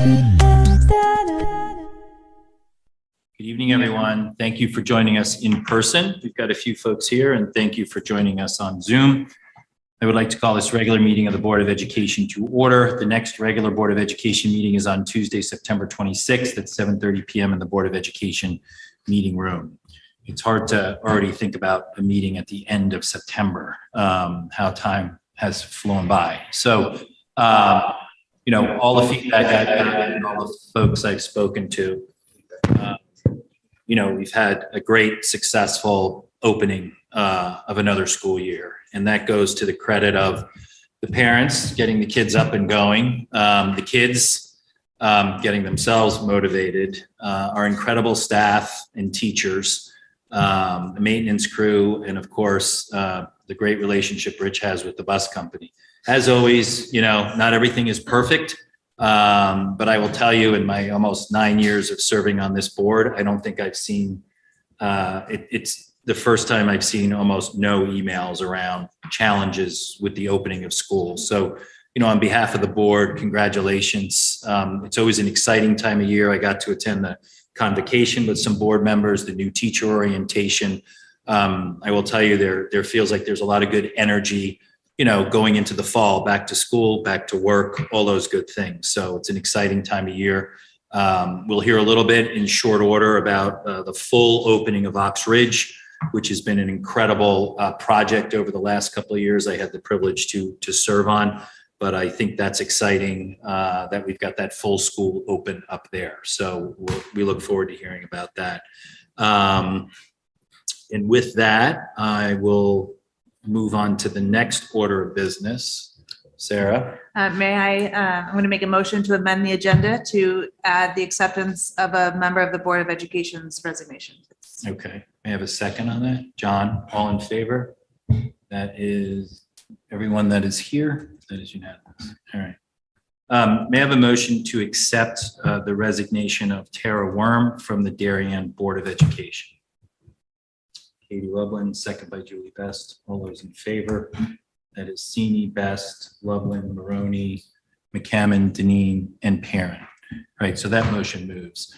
Good evening, everyone. Thank you for joining us in person. We've got a few folks here, and thank you for joining us on Zoom. I would like to call this regular meeting of the Board of Education to order. The next regular Board of Education meeting is on Tuesday, September 26th at 7:30 p.m. in the Board of Education meeting room. It's hard to already think about a meeting at the end of September, how time has flown by. So, all the feedback I've gotten and all the folks I've spoken to, we've had a great, successful opening of another school year. And that goes to the credit of the parents getting the kids up and going, the kids getting themselves motivated, our incredible staff and teachers, the maintenance crew, and of course, the great relationship Rich has with the bus company. As always, not everything is perfect. But I will tell you, in my almost 9 years of serving on this board, I don't think I've seen, it's the first time I've seen almost no emails around challenges with the opening of schools. So, on behalf of the board, congratulations. It's always an exciting time of year. I got to attend the convocation with some board members, the new teacher orientation. I will tell you, there feels like there's a lot of good energy going into the fall, back to school, back to work, all those good things. So it's an exciting time of year. We'll hear a little bit in short order about the full opening of Ox Ridge, which has been an incredible project over the last couple of years I had the privilege to serve on. But I think that's exciting that we've got that full school open up there. So we look forward to hearing about that. And with that, I will move on to the next order of business. Sarah? I'm going to make a motion to amend the agenda to add the acceptance of a member of the Board of Education's resignation. Okay. May I have a second on that? John, all in favor? That is everyone that is here. That is unanimous. All right. May I have a motion to accept the resignation of Tara Worm from the Darien Board of Education? Katie Lublin, second by Julie Best. All those in favor? That is Sini, Best, Lublin, Maroney, McCammon, Deneen, and Parent. Right, so that motion moves.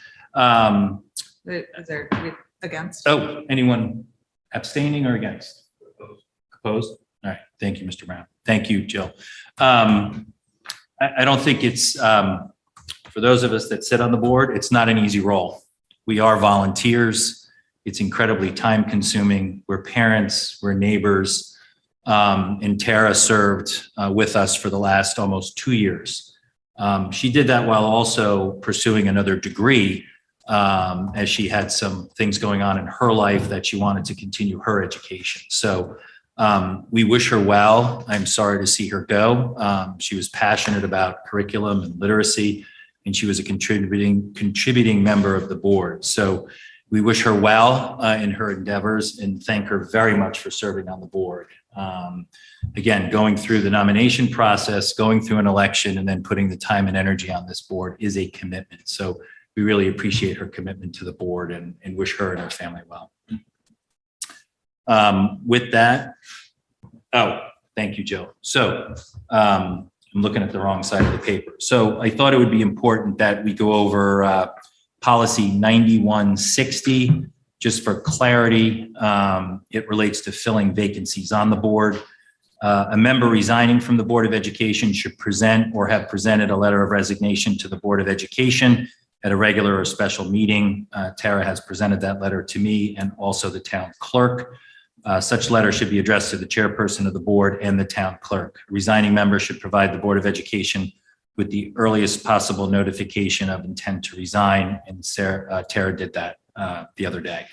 Is there against? Oh, anyone abstaining or against? Opposed? All right, thank you, Mr. Brown. Thank you, Jill. I don't think it's, for those of us that sit on the board, it's not an easy role. We are volunteers. It's incredibly time consuming. We're parents, we're neighbors, and Tara served with us for the last almost 2 years. She did that while also pursuing another degree as she had some things going on in her life that she wanted to continue her education. So we wish her well. I'm sorry to see her go. She was passionate about curriculum and literacy, and she was a contributing member of the board. So we wish her well in her endeavors and thank her very much for serving on the board. Again, going through the nomination process, going through an election, and then putting the time and energy on this board is a commitment. So we really appreciate her commitment to the board and wish her and her family well. With that, thank you, Jill. So I'm looking at the wrong side of the paper. So I thought it would be important that we go over policy 9160, just for clarity. It relates to filling vacancies on the board. A member resigning from the Board of Education should present or have presented a letter of resignation to the Board of Education at a regular or special meeting. Tara has presented that letter to me and also the town clerk. Such letter should be addressed to the chairperson of the board and the town clerk. A resigning member should provide the Board of Education with the earliest possible notification of intent to resign, and Tara did that the other day.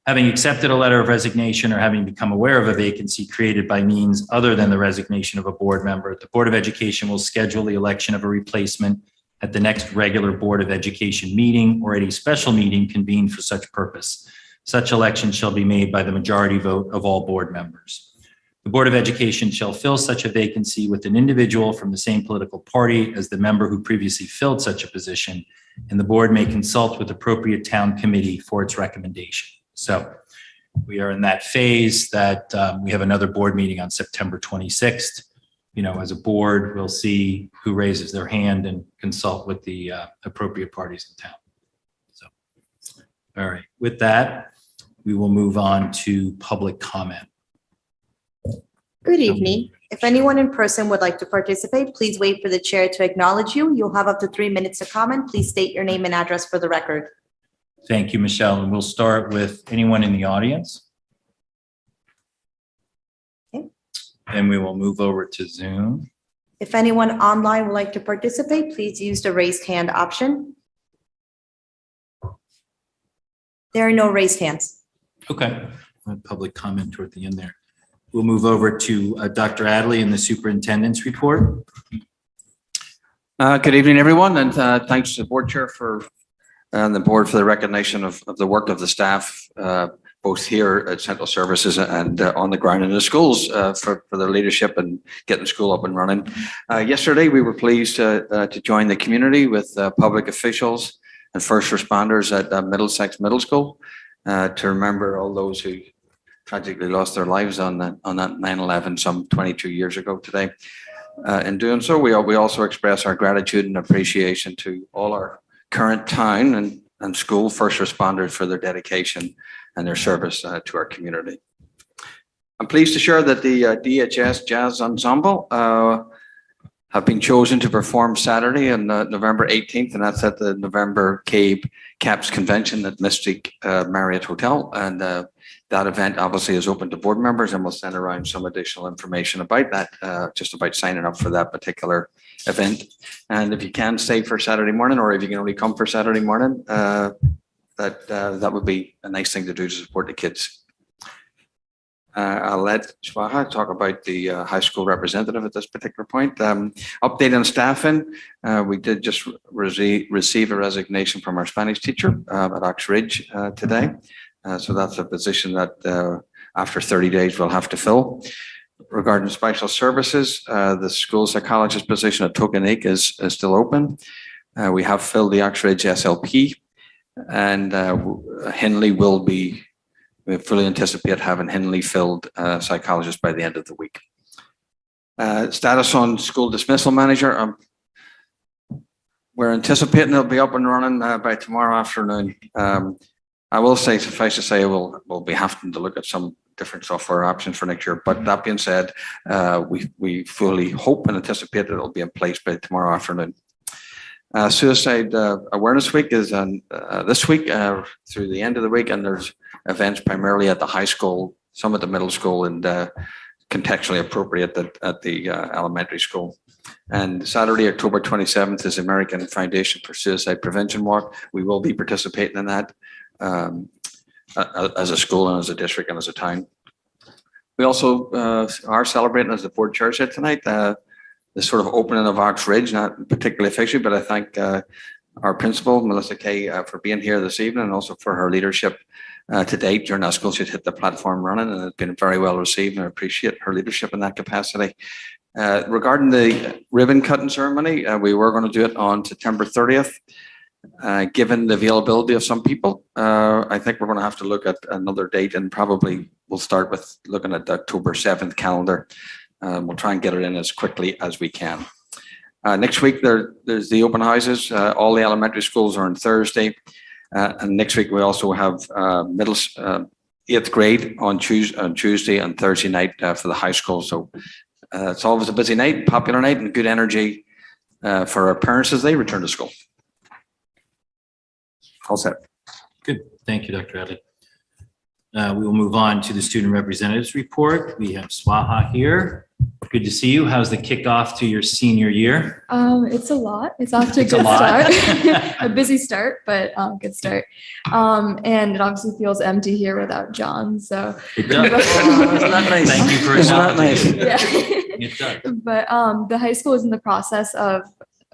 Having accepted a letter of resignation or having become aware of a vacancy created by means other than the resignation of a board member, the Board of Education will schedule the election of a replacement at the next regular Board of Education meeting or at a special meeting convened for such purpose. Such election shall be made by the majority vote of all board members. The Board of Education shall fill such a vacancy with an individual from the same political party as the member who previously filled such a position, and the board may consult with appropriate town committee for its recommendation. So we are in that phase that we have another board meeting on September 26th. as a board, we'll see who raises their hand and consult with the appropriate parties in town. So, all right, with that, we will move on to public comment. Good evening. If anyone in person would like to participate, please wait for the chair to acknowledge you. You'll have up to 3 minutes to comment. Please state your name and address for the record. Thank you, Michelle. And we'll start with anyone in the audience. Okay. And we will move over to Zoom. If anyone online would like to participate, please use the raised hand option. There are no raised hands. Okay. Public comment toward the end there. We'll move over to Dr. Adley and the superintendent's report. Good evening, everyone, and thanks to the board chair and the board for the recognition of the work of the staff, both here at Central Services and on the ground in the schools for their leadership and getting school up and running. Yesterday, we were pleased to join the community with public officials and first responders at Middlesex Middle School to remember all those who tragically lost their lives on that 9/11 some 22 years ago today. In doing so, we also express our gratitude and appreciation to all our current town and school first responders for their dedication and their service to our community. I'm pleased to share that the DHS Jazz Ensemble have been chosen to perform Saturday on November 18th, and that's at the November Caps Convention at Mystic Marriott Hotel. And that event obviously is open to board members, and we'll send around some additional information about that, just about signing up for that particular event. And if you can stay for Saturday morning, or if you can only come for Saturday morning, that would be a nice thing to do to support the kids. I'll let Swaha talk about the high school representative at this particular point. Update on staffing. We did just receive a resignation from our Spanish teacher at Ox Ridge today. So that's a position that after 30 days we'll have to fill. Regarding special services, the school psychologist position at Tokeneke is still open. We have filled the Ox Ridge SLP, and Henley will be. We fully anticipate having Henley filled psychologist by the end of the week. Status on school dismissal manager. We're anticipating it'll be up and running by tomorrow afternoon. I will say, suffice to say, we'll be having to look at some different software options for next year. But that being said, we fully hope and anticipate that it'll be in place by tomorrow afternoon. Suicide Awareness Week is on this week through the end of the week, and there's events primarily at the high school, some at the middle school, and contextually appropriate at the elementary school. And Saturday, October 27th is American Foundation for Suicide Prevention Walk. We will be participating in that as a school and as a district and as a town. We also are celebrating, as the board chair said tonight, the sort of opening of Ox Ridge, not particularly officially, but I thank our principal, Melissa Kay, for being here this evening, and also for her leadership to date during that school. She's hit the platform running, and it's been very well received, and I appreciate her leadership in that capacity. Regarding the ribbon cutting ceremony, we were going to do it on September 30th. Given the availability of some people, I think we're going to have to look at another date, and probably we'll start with looking at the October 7th calendar. We'll try and get it in as quickly as we can. Next week, there's the open houses. All the elementary schools are on Thursday. And next week, we also have 8th grade on Tuesday and Thursday night for the high school. So it's always a busy night, popular night, and good energy for our parents as they return to school. All set. Good. Thank you, Dr. Adley. We will move on to the student representatives report. We have Swaha here. Good to see you. How's the kickoff to your senior year? It's a lot. It's off to a It's a good lot. start. A busy start, but good start. And it obviously feels empty here without John. So It does. Isn't that nice? Thank you for Isn't that nice? acknowledging. yeah. It does. But the high school is in the process of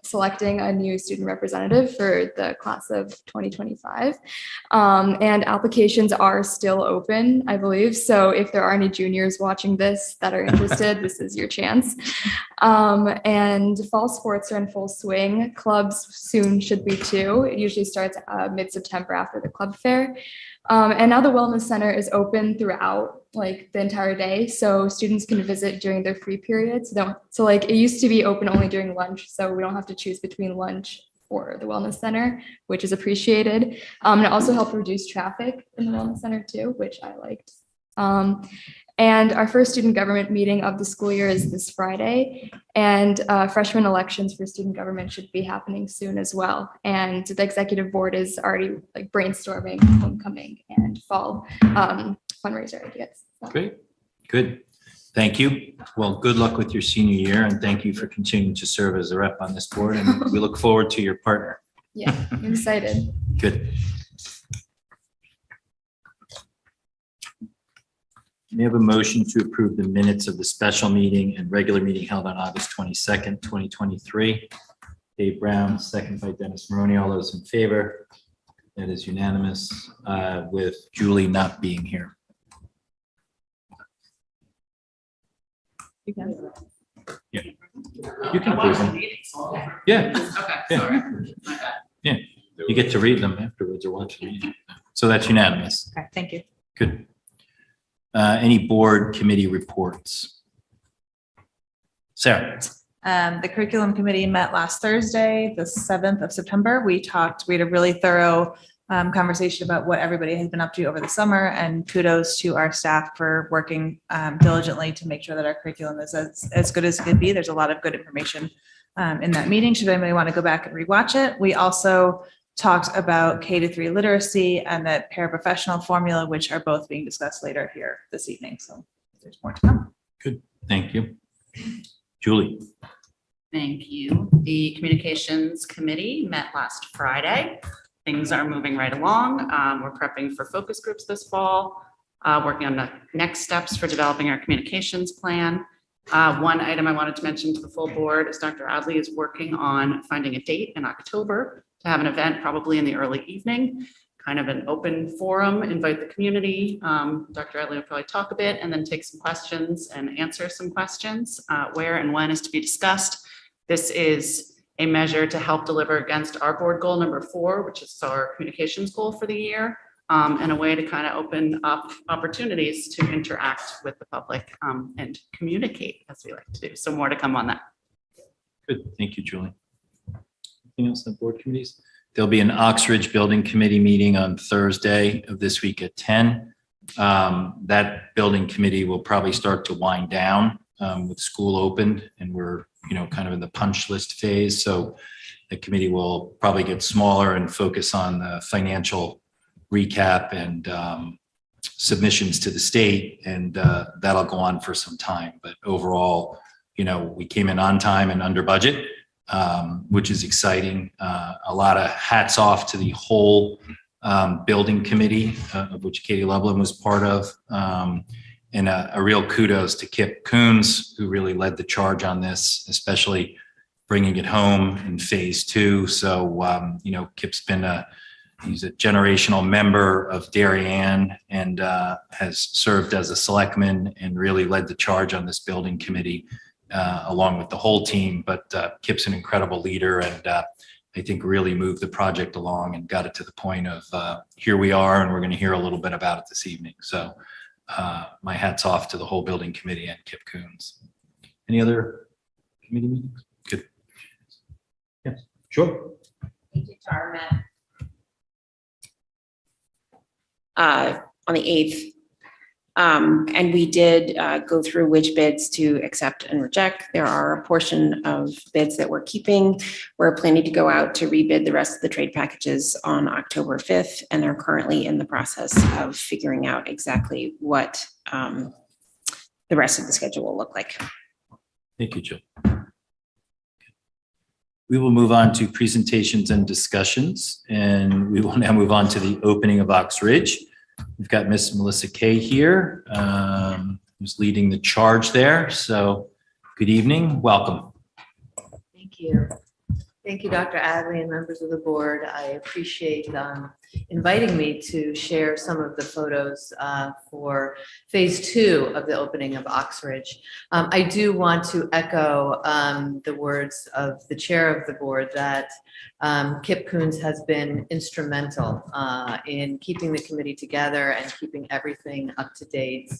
selecting a new student representative for the class of 2025. And applications are still open, I believe. So if there are any juniors watching this that are interested, this is your chance. And fall sports are in full swing. Clubs soon should be too. It usually starts mid-September after the club fair. And now the Wellness Center is open throughout like the entire day, so students can visit during their free periods. So like it used to be open only during lunch, so we don't have to choose between lunch or the wellness center, which is appreciated. And it also helped reduce traffic in the wellness center too, which I liked. And our first student government meeting of the school year is this Friday, and freshman elections for student government should be happening soon as well. And the executive board is already like brainstorming homecoming and fall fundraiser ideas. So. Great, good. Thank you. Well, good luck with your senior year, and thank you for continuing to serve as a rep on this board. And we look forward to your partner. Yeah, I'm excited. Good. May I have a motion to approve the minutes of the special meeting and regular meeting held on August 22nd, 2023? Dave Brown, second by Dennis Maroney. All those in favor? That is unanimous, with Julie not being here. You can. You can approve them. Yeah, Okay, Yeah. sorry. My bad. you get to read them afterwards or watch the meeting. So that's unanimous. Okay, thank you. Good. Any board committee reports? Sarah? The curriculum committee met last Thursday, the 7th of September. We had a really thorough conversation about what everybody has been up to over the summer, and kudos to our staff for working diligently to make sure that our curriculum is as good as it can be. There's a lot of good information in that meeting. Should anybody want to go back and rewatch it? We also talked about K-3 literacy and the paraprofessional formula, which are both being discussed later here this evening. So there's more to come. Good, thank you. Julie? Thank you. The Communications Committee met last Friday. Things are moving right along. We're prepping for focus groups this fall, working on the next steps for developing our communications plan. One item I wanted to mention to the full board is Dr. Adley is working on finding a date in October to have an event probably in the early evening, kind of an open forum, invite the community. Dr. Adley will probably talk a bit and then take some questions and answer some questions. Where and when is to be discussed. This is a measure to help deliver against our board goal number 4, which is our communications goal for the year, and a way to kind of open up opportunities to interact with the public and communicate, as we like to do. So more to come on that. Good, thank you, Julie. Anything else on board committees? There'll be an Oxridge Building Committee meeting on Thursday of this week at 10. That building committee will probably start to wind down with school opened, and we're kind of in the punch list phase. So the committee will probably get smaller and focus on the financial recap and submissions to the state, and that'll go on for some time. But overall, we came in on time and under budget, which is exciting. A lot of hats off to the whole building committee, of which Katie Lublin was part of. And a real kudos to Kip Coons, who really led the charge on this, especially bringing it home in phase 2. So, Kip's he's a generational member of Darien and has served as a selectman and really led the charge on this building committee, along with the whole team. But Kip's an incredible leader, and I think really moved the project along and got it to the point of here we are, and we're going to hear a little bit about it this evening. So my hat's off to the whole building committee and Kip Coons. Any other committee meetings? Good. Yes, sure. Thank you, Tara. On the 8th. And we did go through which bids to accept and reject. There are a portion of bids that we're keeping. We're planning to go out to rebid the rest of the trade packages on October 5th, and they're currently in the process of figuring out exactly what the rest of the schedule will look like. Thank you, Jill. We will move on to presentations and discussions, and we will now move on to the opening of Oxridge. We've got Miss Melissa Kay here, who's leading the charge there. So good evening, welcome. Thank you. Thank you, Dr. Adley and members of the board. I appreciate inviting me to share some of the photos for phase 2 of the opening of Oxbridge. I do want to echo the words of the chair of the board that Kip Coons has been instrumental in keeping the committee together and keeping everything up to date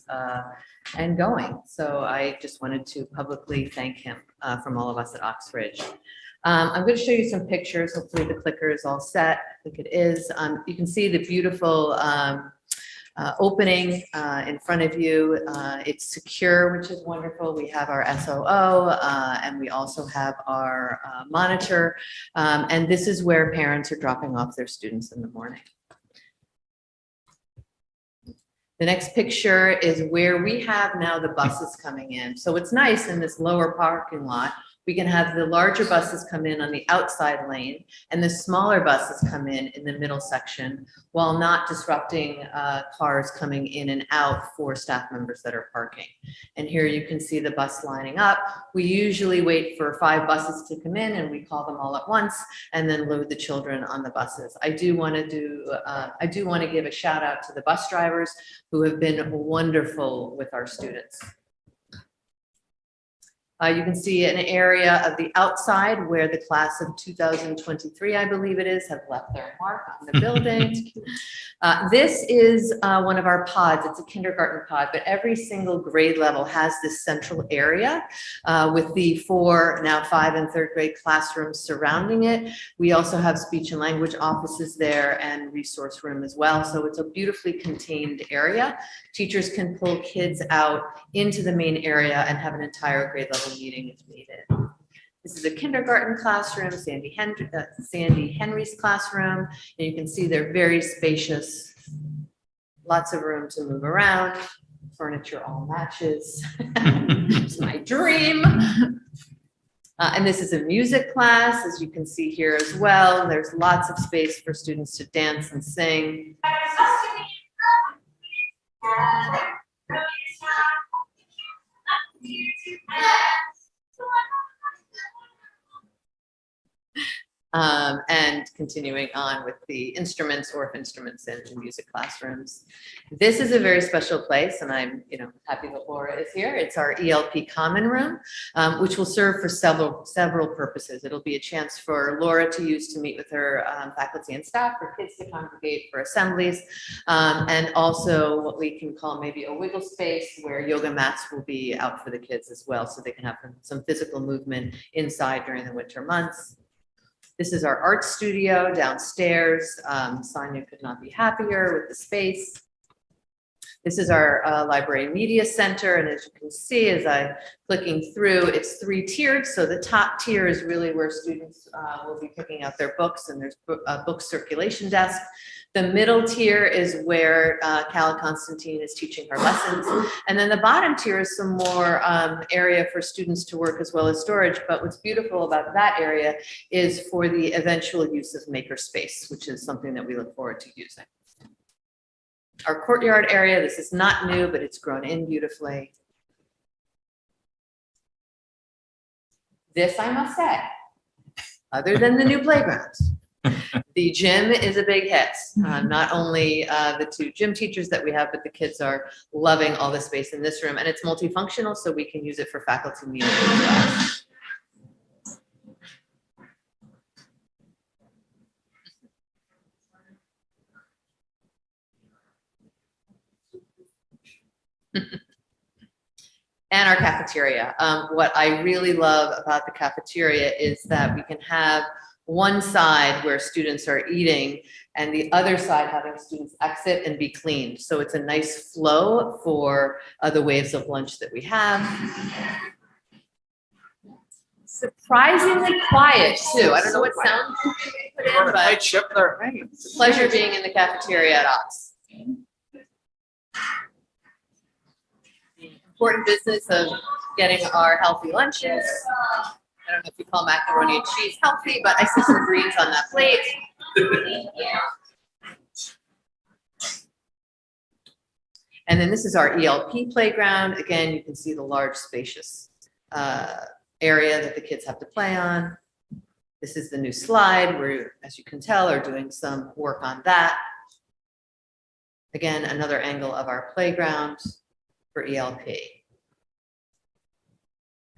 and going. So I just wanted to publicly thank him from all of us at Oxbridge. I'm going to show you some pictures. Hopefully the clicker is all set. I think it is. You can see the beautiful opening in front of you. It's secure, which is wonderful. We have our SOO and we also have our monitor. And this is where parents are dropping off their students in the morning. The next picture is where we have now the buses coming in. So it's nice in this lower parking lot. We can have the larger buses come in on the outside lane and the smaller buses come in the middle section while not disrupting cars coming in and out for staff members that are parking. And here you can see the bus lining up. We usually wait for 5 buses to come in and we call them all at once and then load the children on the buses. I do want to give a shout out to the bus drivers who have been wonderful with our students. You can see an area of the outside where the class of 2023, I believe it is, have left their mark on the building. This is one of our pods. It's a kindergarten pod, but every single grade level has this central area with the 4, now 5 and 3rd grade classrooms surrounding it. We also have speech and language offices there and resource room as well. So it's a beautifully contained area. Teachers can pull kids out into the main area and have an entire grade level meeting if needed. This is a kindergarten classroom, Sandy Henry's classroom, and you can see they're very spacious, lots of room to move around, furniture all matches. It's my dream. And this is a music class, as you can see here as well. There's lots of space for students to dance and sing. And continuing on with the instruments or instruments in the music classrooms. This is a very special place, and I'm happy that Laura is here. It's our ELP common room, which will serve for several purposes. It'll be a chance for Laura to use to meet with her faculty and staff, for kids to congregate for assemblies, and also what we can call maybe a wiggle space where yoga mats will be out for the kids as well, so they can have some physical movement inside during the winter months. This is our art studio downstairs. Sonia could not be happier with the space. This is our library media center. And as you can see, as I'm clicking through, it's 3-tiered. So the top tier is really where students will be picking out their books, and there's a book circulation desk. The middle tier is where Calla Constantine is teaching her lessons. And then the bottom tier is some more area for students to work as well as storage. But what's beautiful about that area is for the eventual use of makerspace, which is something that we look forward to using. Our courtyard area, this is not new, but it's grown in beautifully. This, I must say, other than the new playgrounds, the gym is a big hit. Not only the 2 gym teachers that we have, but the kids are loving all the space in this room, and it's multifunctional, so we can use it for faculty meetings as well. And our cafeteria. What I really love about the cafeteria is that we can have one side where students are eating and the other side having students exit and be cleaned. So it's a nice flow for the waves of lunch that we have. Surprisingly quiet too. I don't know what sound you put in, but it's a pleasure being in the cafeteria at Ox. Important business of getting our healthy lunches. I don't know if you call macaroni and cheese healthy, but I see some greens on that plate. And then this is our ELP playground. Again, you can see the large spacious area that the kids have to play on. This is the new slide. We're, as you can tell, are doing some work on that. Again, another angle of our playground for ELP.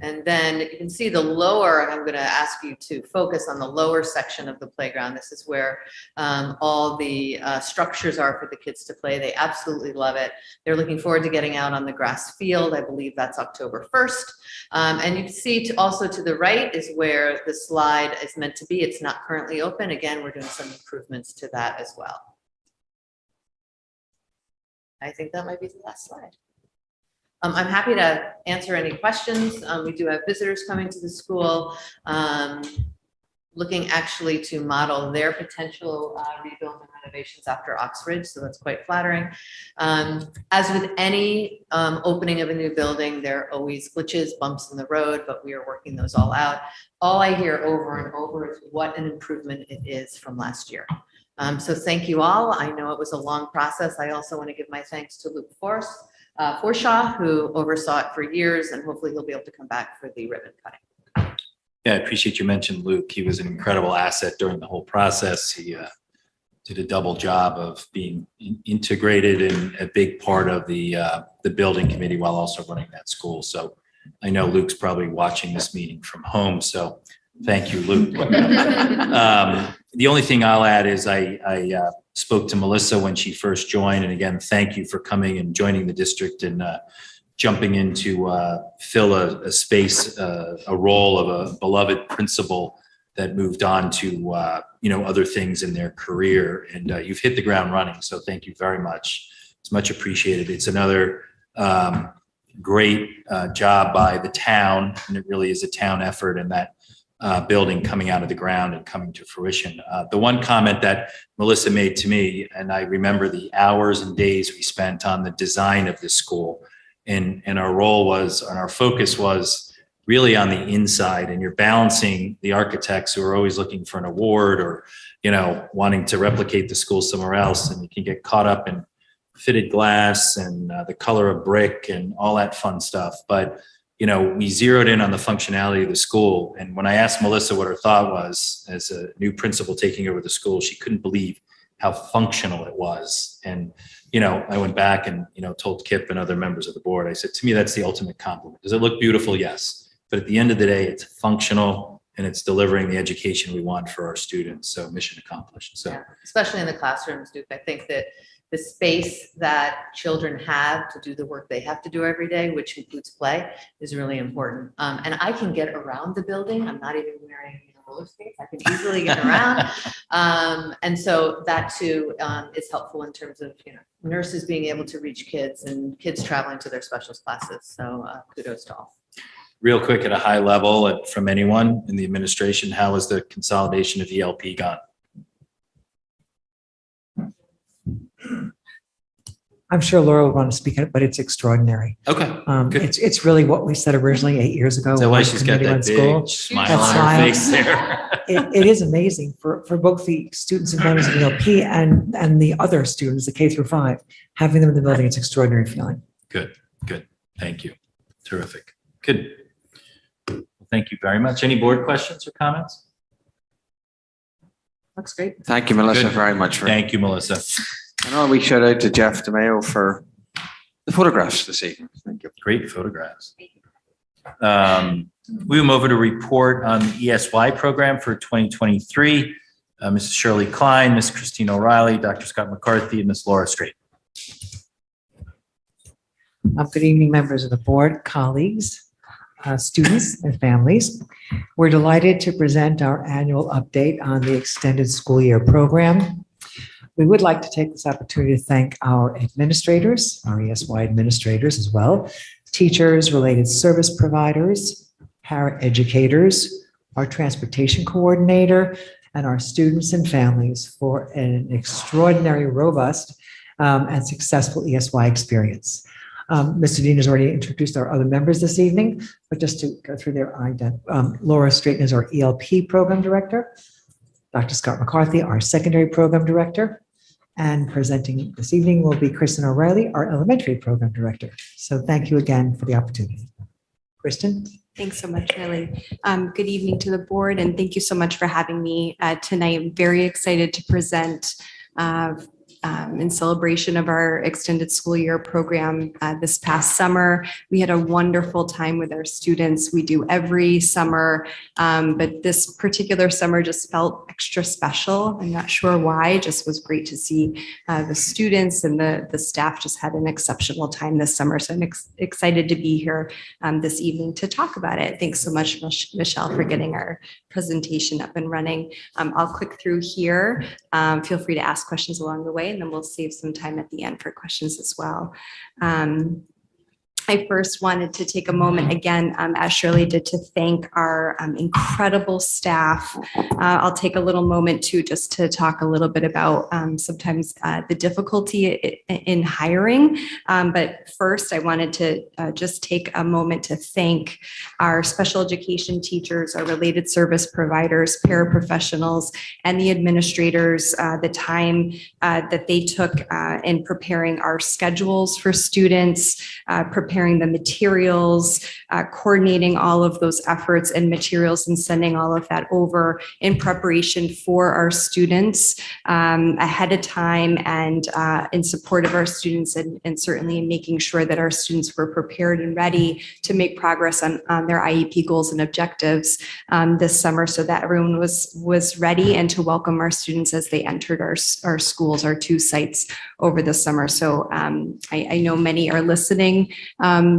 And then you can see the lower, and I'm going to ask you to focus on the lower section of the playground. This is where all the structures are for the kids to play. They absolutely love it. They're looking forward to getting out on the grass field. I believe that's October 1st. And you can see also to the right is where the slide is meant to be. It's not currently open. Again, we're doing some improvements to that as well. I think that might be the last slide. I'm happy to answer any questions. We do have visitors coming to the school, looking actually to model their potential rebuild and renovations after Oxbridge, so that's quite flattering. As with any opening of a new building, there are always glitches, bumps in the road, but we are working those all out. All I hear over and over is what an improvement it is from last year. So thank you all. I know it was a long process. I also want to give my thanks to Luke Forshaw, who oversaw it for years, and hopefully he'll be able to come back for the ribbon cutting. Yeah, I appreciate you mentioned Luke. He was an incredible asset during the whole process. He did a double job of being integrated and a big part of the building committee while also running that school. So I know Luke's probably watching this meeting from home. So thank you, Luke. The only thing I'll add is I spoke to Melissa when she first joined. And again, thank you for coming and joining the district and jumping in to fill a space, a role of a beloved principal that moved on to other things in their career. And you've hit the ground running. So thank you very much. It's much appreciated. It's another great job by the town, and it really is a town effort, and that building coming out of the ground and coming to fruition. The one comment that Melissa made to me, and I remember the hours and days we spent on the design of this school, and our role was, and our focus was really on the inside, and you're balancing the architects who are always looking for an award or, wanting to replicate the school somewhere else, and you can get caught up in fitted glass and the color of brick and all that fun stuff. But we zeroed in on the functionality of the school. And when I asked Melissa what her thought was as a new principal taking over the school, she couldn't believe how functional it was. And, I went back and, told Kip and other members of the board, I said, to me, that's the ultimate compliment. Does it look beautiful? Yes. But at the end of the day, it's functional and it's delivering the education we want for our students. So mission accomplished. So, Yeah, especially in the classrooms, Duke, I think that the space that children have to do the work they have to do every day, which includes play, is really important. And I can get around the building. I'm not even wearing roller skates. I can easily get around. And so that too is helpful in terms of, nurses being able to reach kids and kids traveling to their specialist classes. So kudos to all. real quick at a high level from anyone in the administration, how has the consolidation of ELP gone? I'm sure Laura would want to speak on it, but it's extraordinary. Okay. Good. It's really what we said originally 8 years ago. Is that why when she's the got committee that went big school. smile That on her smile. face there? It is amazing for both the students and members of ELP and the other students, the K through 5, having them in the building. It's an extraordinary feeling. Good. Thank you. Terrific. Good. Thank you very much. Any board questions or comments? Looks great. Thank you, Melissa, Good. very much. Thank you, Melissa. And all we shout out to Jeff DeMayo for the photographs this evening. Thank you. Great photographs. We will move over to report on the ESY program for 2023. Mrs. Shirley Klein, Ms. Christine O'Reilly, Dr. Scott McCarthy, and Ms. Laura Straight. Good evening, members of the board, colleagues, students, and families. We're delighted to present our annual update on the extended school year program. We would like to take this opportunity to thank our administrators, our ESY administrators as well, teachers, related service providers, paraeducators, our transportation coordinator, and our students and families for an extraordinary, robust, and successful ESY experience. Mr. Dean has already introduced our other members this evening, but just to go through their identity, Laura Straighton is our ELP program director, Dr. Scott McCarthy, our secondary program director, and presenting this evening will be Kristen O'Reilly, our elementary program director. So thank you again for the opportunity. Kristen? Thanks so much, Riley. Good evening to the board, and thank you so much for having me tonight. I'm very excited to present in celebration of our extended school year program this past summer. We had a wonderful time with our students. We do every summer, but this particular summer just felt extra special. I'm not sure why. It just was great to see the students and the staff just had an exceptional time this summer. So I'm excited to be here this evening to talk about it. Thanks so much, Michelle, for getting our presentation up and running. I'll click through here. Feel free to ask questions along the way, and then we'll save some time at the end for questions as well. I first wanted to take a moment again, as Shirley did, to thank our incredible staff. I'll take a little moment too, just to talk a little bit about sometimes the difficulty in hiring. But first, I wanted to just take a moment to thank our special education teachers, our related service providers, paraprofessionals, and the administrators, the time that they took in preparing our schedules for students, preparing the materials, coordinating all of those efforts and materials and sending all of that over in preparation for our students ahead of time and in support of our students and certainly making sure that our students were prepared and ready to make progress on their IEP goals and objectives this summer so that everyone was ready and to welcome our students as they entered our schools, our 2 sites over the summer. So I know many are listening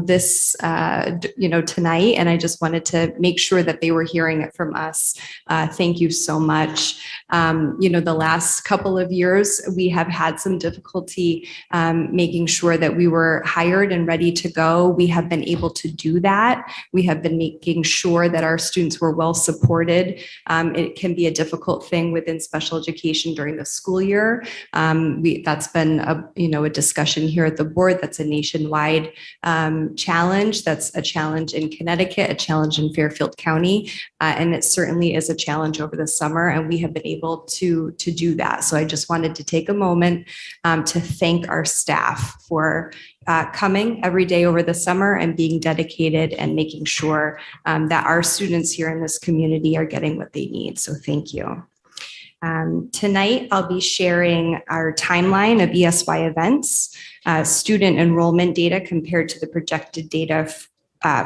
this, tonight, and I just wanted to make sure that they were hearing it from us. Thank you so much. The last couple of years, we have had some difficulty making sure that we were hired and ready to go. We have been able to do that. We have been making sure that our students were well supported. It can be a difficult thing within special education during the school year. That's been a discussion here at the board. That's a nationwide challenge. That's a challenge in Connecticut, a challenge in Fairfield County, and it certainly is a challenge over the summer, and we have been able to do that. So I just wanted to take a moment to thank our staff for coming every day over the summer and being dedicated and making sure that our students here in this community are getting what they need. So thank you. Tonight, I'll be sharing our timeline of ESY events, student enrollment data compared to the projected data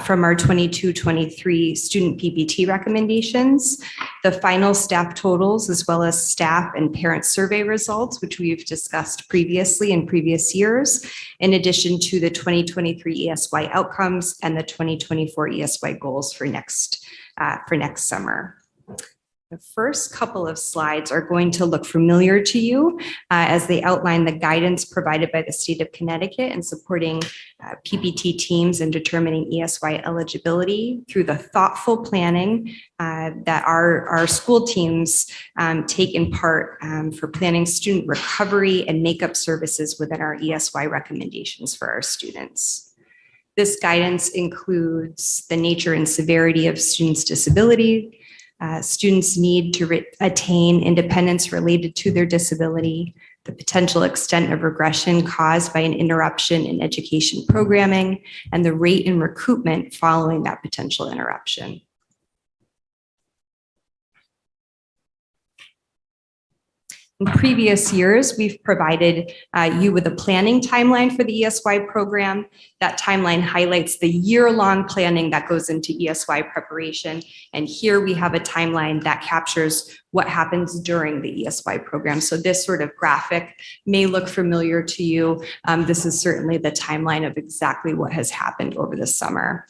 from our 22-23 student PPT recommendations, the final staff totals, as well as staff and parent survey results, which we've discussed previously in previous years, in addition to the 2023 ESY outcomes and the 2024 ESY goals for next summer. The first couple of slides are going to look familiar to you as they outline the guidance provided by the state of Connecticut in supporting PPT teams in determining ESY eligibility through the thoughtful planning that our school teams take in part for planning student recovery and makeup services within our ESY recommendations for our students. This guidance includes the nature and severity of students' disability, students' need to attain independence related to their disability, the potential extent of regression caused by an interruption in education programming, and the rate in recoupment following that potential interruption. In previous years, we've provided you with a planning timeline for the ESY program. That timeline highlights the year-long planning that goes into ESY preparation. And here we have a timeline that captures what happens during the ESY program. So this sort of graphic may look familiar to you. This is certainly the timeline of exactly what has happened over the summer.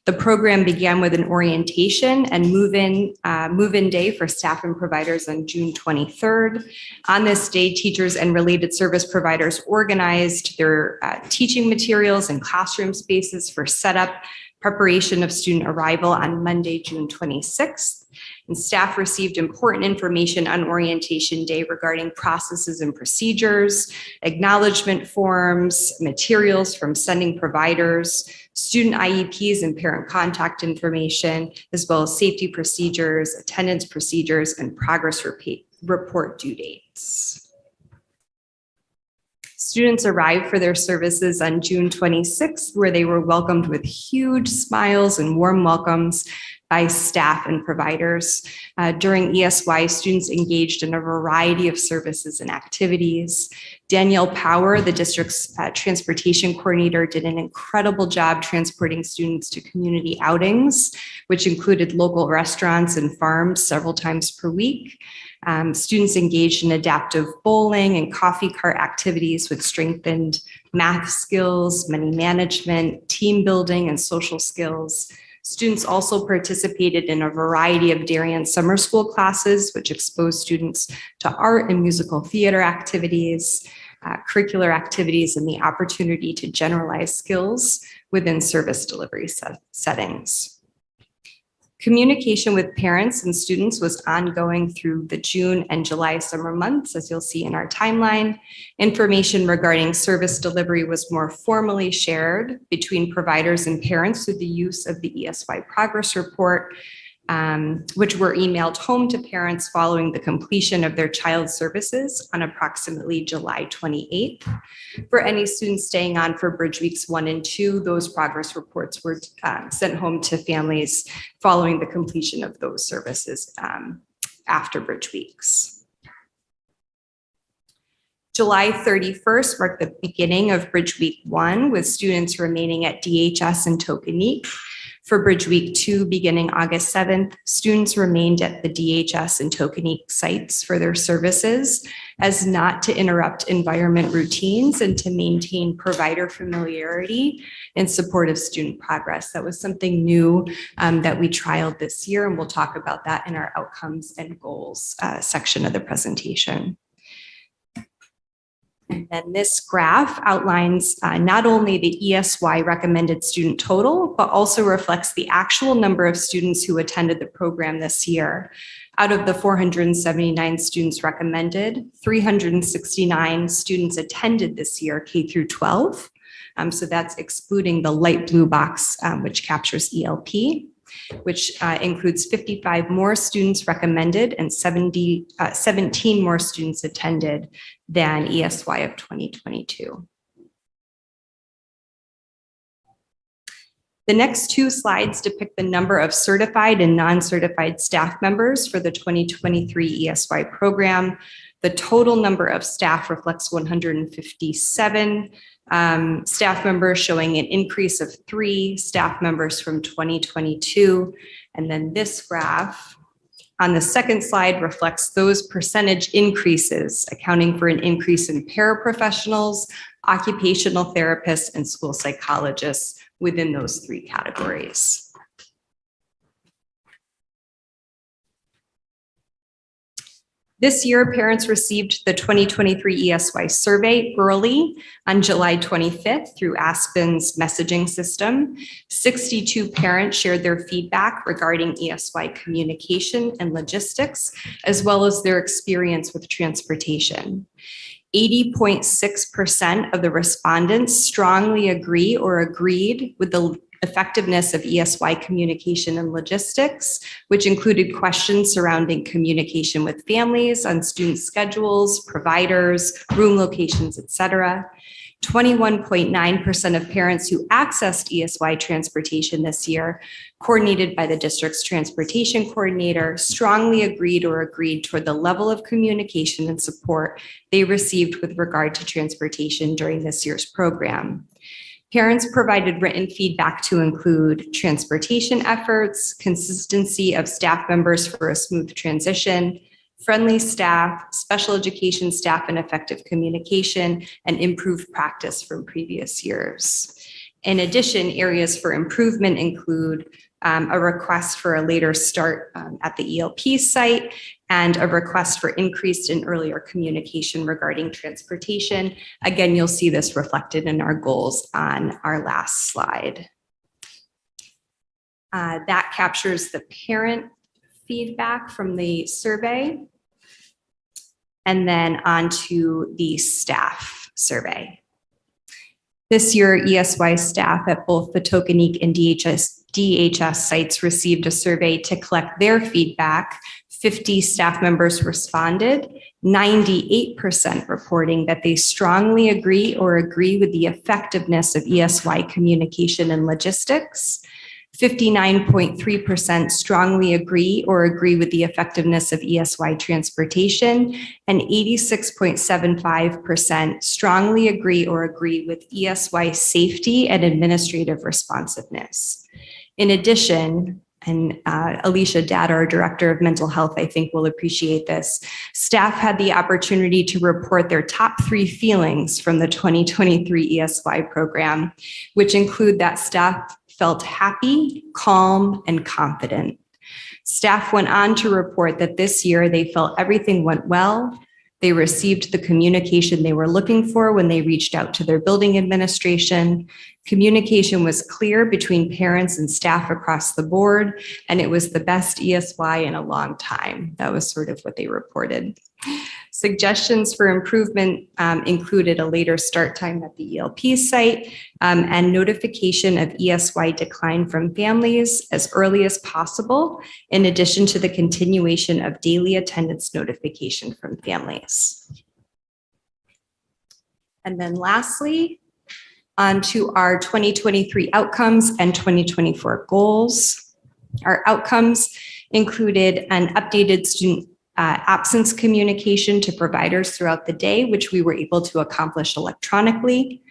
The program began with an orientation and move-in day for staff and providers on June 23rd. On this day, teachers and related service providers organized their teaching materials and classroom spaces for setup, preparation of student arrival on Monday, June 26th. And staff received important information on orientation day regarding processes and procedures, acknowledgement forms, materials from sending providers, student IEPs and parent contact information, as well as safety procedures, attendance procedures, and progress report due dates. Students arrived for their services on June 26th, where they were welcomed with huge smiles and warm welcomes by staff and providers. During ESY, students engaged in a variety of services and activities. Danielle Power, the district's transportation coordinator, did an incredible job transporting students to community outings, which included local restaurants and farms several times per week. Students engaged in adaptive bowling and coffee cart activities, which strengthened math skills, money management, team building, and social skills. Students also participated in a variety of Darien summer school classes, which exposed students to art and musical theater activities, curricular activities, and the opportunity to generalize skills within service delivery settings. Communication with parents and students was ongoing through the June and July summer months, as you'll see in our timeline. Information regarding service delivery was more formally shared between providers and parents through the use of the ESY progress report, which were emailed home to parents following the completion of their child's services on approximately July 28th. For any students staying on for Bridge Weeks 1 and 2, those progress reports were sent home to families following the completion of those services after Bridge Weeks. July 31st marked the beginning of Bridge Week 1, with students remaining at DHS and Tokenique. For Bridge Week 2, beginning August 7th, students remained at the DHS and Tokenique sites for their services as not to interrupt environment routines and to maintain provider familiarity in support of student progress. That was something new that we trialed this year, and we'll talk about that in our outcomes and goals section of the presentation. And then this graph outlines not only the ESY recommended student total, but also reflects the actual number of students who attended the program this year. Out of the 479 students recommended, 369 students attended this year, K through 12. So that's excluding the light blue box, which captures ELP, which includes 55 more students recommended and 17 more students attended than ESY of 2022. The next two slides depict the number of certified and non-certified staff members for the 2023 ESY program. The total number of staff reflects 157 staff members, showing an increase of 3 staff members from 2022. And then this graph on the second slide reflects those percentage increases, accounting for an increase in paraprofessionals, occupational therapists, and school psychologists within those 3 categories. This year, parents received the 2023 ESY survey early on July 25th through Aspen's messaging system. 62 parents shared their feedback regarding ESY communication and logistics, as well as their experience with transportation. 80.6% of the respondents strongly agree or agreed with the effectiveness of ESY communication and logistics, which included questions surrounding communication with families on student schedules, providers, room locations, etc. 21.9% of parents who accessed ESY transportation this year, coordinated by the district's transportation coordinator, strongly agreed or agreed toward the level of communication and support they received with regard to transportation during this year's program. Parents provided written feedback to include transportation efforts, consistency of staff members for a smooth transition, friendly staff, special education staff, and effective communication, and improved practice from previous years. In addition, areas for improvement include a request for a later start at the ELP site and a request for increased and earlier communication regarding transportation. Again, you'll see this reflected in our goals on our last slide. That captures the parent feedback from the survey. And then on to the staff survey. This year, ESY staff at both the Tokenique and DHS sites received a survey to collect their feedback. 50 staff members responded, 98% reporting that they strongly agree or agree with the effectiveness of ESY communication and logistics. 59.3% strongly agree or agree with the effectiveness of ESY transportation, and 86.75% strongly agree or agree with ESY safety and administrative responsiveness. In addition, and Alicia Datt, our Director of Mental Health, I think will appreciate this, staff had the opportunity to report their top 3 feelings from the 2023 ESY program, which include that staff felt happy, calm, and confident. Staff went on to report that this year they felt everything went well. They received the communication they were looking for when they reached out to their building administration. Communication was clear between parents and staff across the board, and it was the best ESY in a long time. That was sort of what they reported. Suggestions for improvement included a later start time at the ELP site and notification of ESY decline from families as early as possible, in addition to the continuation of daily attendance notification from families. And then lastly, on to our 2023 outcomes and 2024 goals. Our outcomes included an updated student absence communication to providers throughout the day, which we were able to accomplish electronically.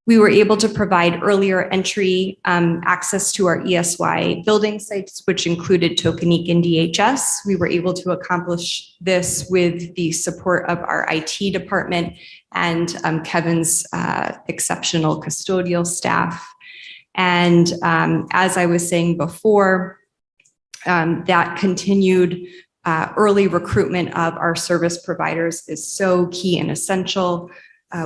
We were able to provide earlier entry access to our ESY building sites, which included Tokenique and DHS. We were able to accomplish this with the support of our IT department and Kevin's exceptional custodial staff. And as I was saying before, that continued early recruitment of our service providers is so key and essential.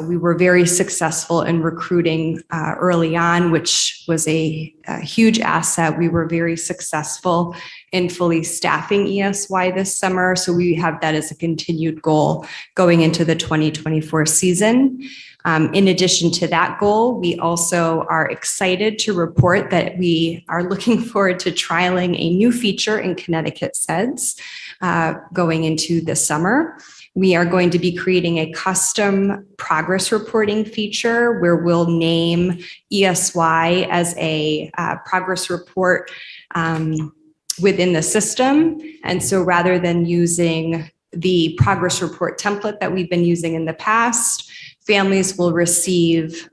We were very successful in recruiting early on, which was a huge asset. We were very successful in fully staffing ESY this summer. So we have that as a continued goal going into the 2024 season. In addition to that goal, we also are excited to report that we are looking forward to trialing a new feature in Connecticut SEDS going into the summer. We are going to be creating a custom progress reporting feature where we'll name ESY as a progress report within the system. And so rather than using the progress report template that we've been using in the past, families will receive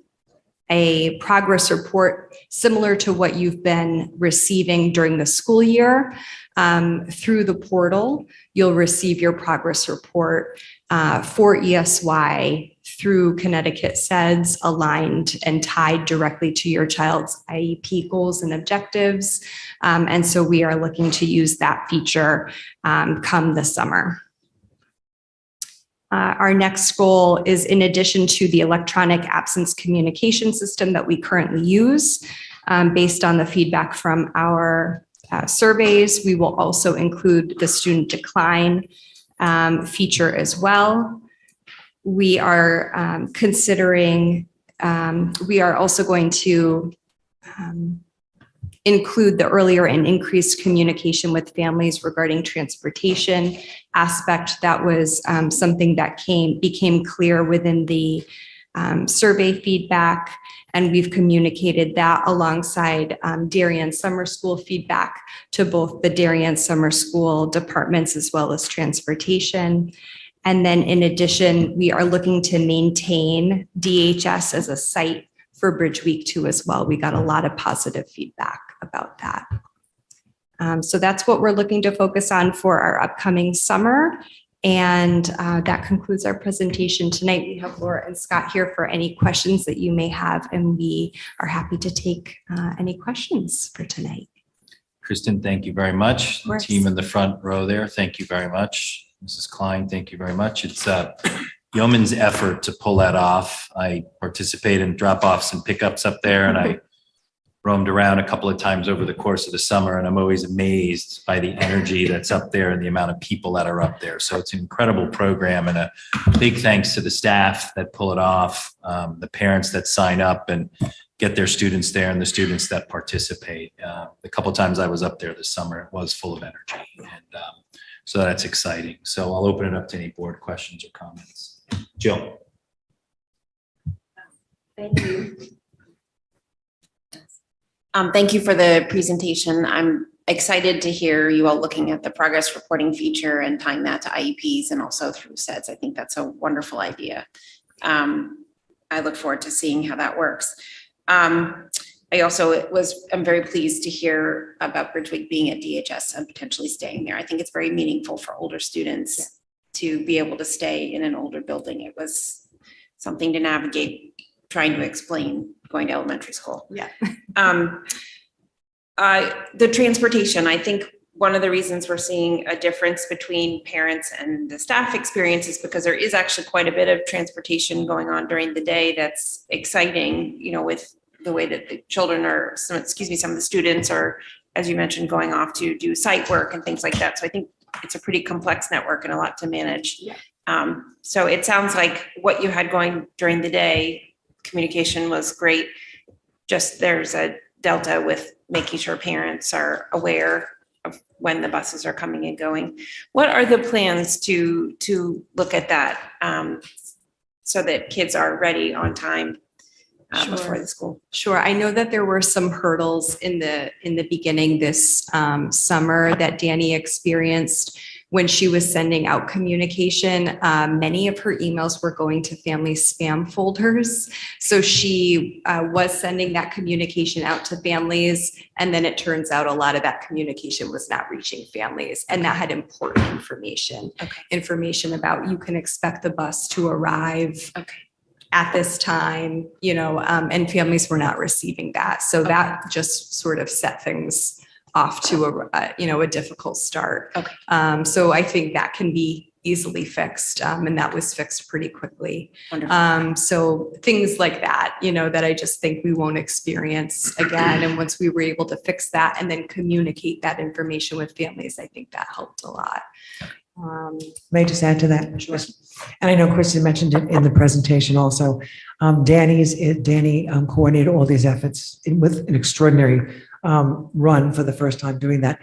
a progress report similar to what you've been receiving during the school year. Through the portal, you'll receive your progress report for ESY through Connecticut SEDS, aligned and tied directly to your child's IEP goals and objectives. And so we are looking to use that feature come the summer. Our next goal is, in addition to the electronic absence communication system that we currently use, based on the feedback from our surveys, we will also include the student decline feature as well. We are considering, we are also going to include the earlier and increased communication with families regarding transportation aspect. That was something that became clear within the survey feedback, and we've communicated that alongside Darien Summer School feedback to both the Darien Summer School departments as well as transportation. And then in addition, we are looking to maintain DHS as a site for Bridge Week 2 as well. We got a lot of positive feedback about that. So that's what we're looking to focus on for our upcoming summer. And that concludes our presentation tonight. We have Laura and Scott here for any questions that you may have, and we are happy to take any questions for tonight. Kristen, thank you very much. Of The course. team in the front row there, thank you very much. Mrs. Klein, thank you very much. It's a yeoman's effort to pull that off. I participate in drop-offs and pickups up there, and I roamed around a couple of times over the course of the summer, and I'm always amazed by the energy that's up there and the amount of people that are up there. So it's an incredible program, and a big thanks to the staff that pull it off, the parents that sign up and get their students there, and the students that participate. The couple of times I was up there this summer, it was full of energy. And So that's exciting. So I'll open it up to any board questions or comments. Jill. Thank you. Thank you for the presentation. I'm excited to hear you all looking at the progress reporting feature and tying that to IEPs and also through SEDS. I think that's a wonderful idea. I look forward to seeing how that works. I'm very pleased to hear about Bridgewick being at DHS and potentially staying there. I think it's very meaningful for older students to be able to stay in an older building. It was something to navigate, trying to explain going to elementary school. Yeah. The transportation, I think one of the reasons we're seeing a difference between parents and the staff experience is because there is actually quite a bit of transportation going on during the day that's exciting, with the way that the children are, some of the students are, as you mentioned, going off to do site work and things like that. So I think it's a pretty complex network and a lot to manage. Yeah. So it sounds like what you had going during the day, communication was great. Just there's a delta with making sure parents are aware of when the buses are coming and going. What are the plans to look at that so that kids are ready on time before the school? Sure. I know that there were some hurdles in the beginning this summer that Danny experienced when she was sending out communication. Many of her emails were going to family spam folders. So she was sending that communication out to families. And then it turns out a lot of that communication was not reaching families. And that had important information. Okay. Information about you can expect the bus to arrive. Okay. At this time, and families were not receiving that. So that just sort of set things off to a difficult start. Okay. So I think that can be easily fixed. And that was fixed pretty quickly. Wonderful. So things like that, that I just think we won't experience again. And once we were able to fix that and then communicate that information with families, I think that helped a lot. May I just add to that? Sure. And I know Kristen mentioned it in the presentation also. Danny coordinated all these efforts with an extraordinary run for the first time doing that.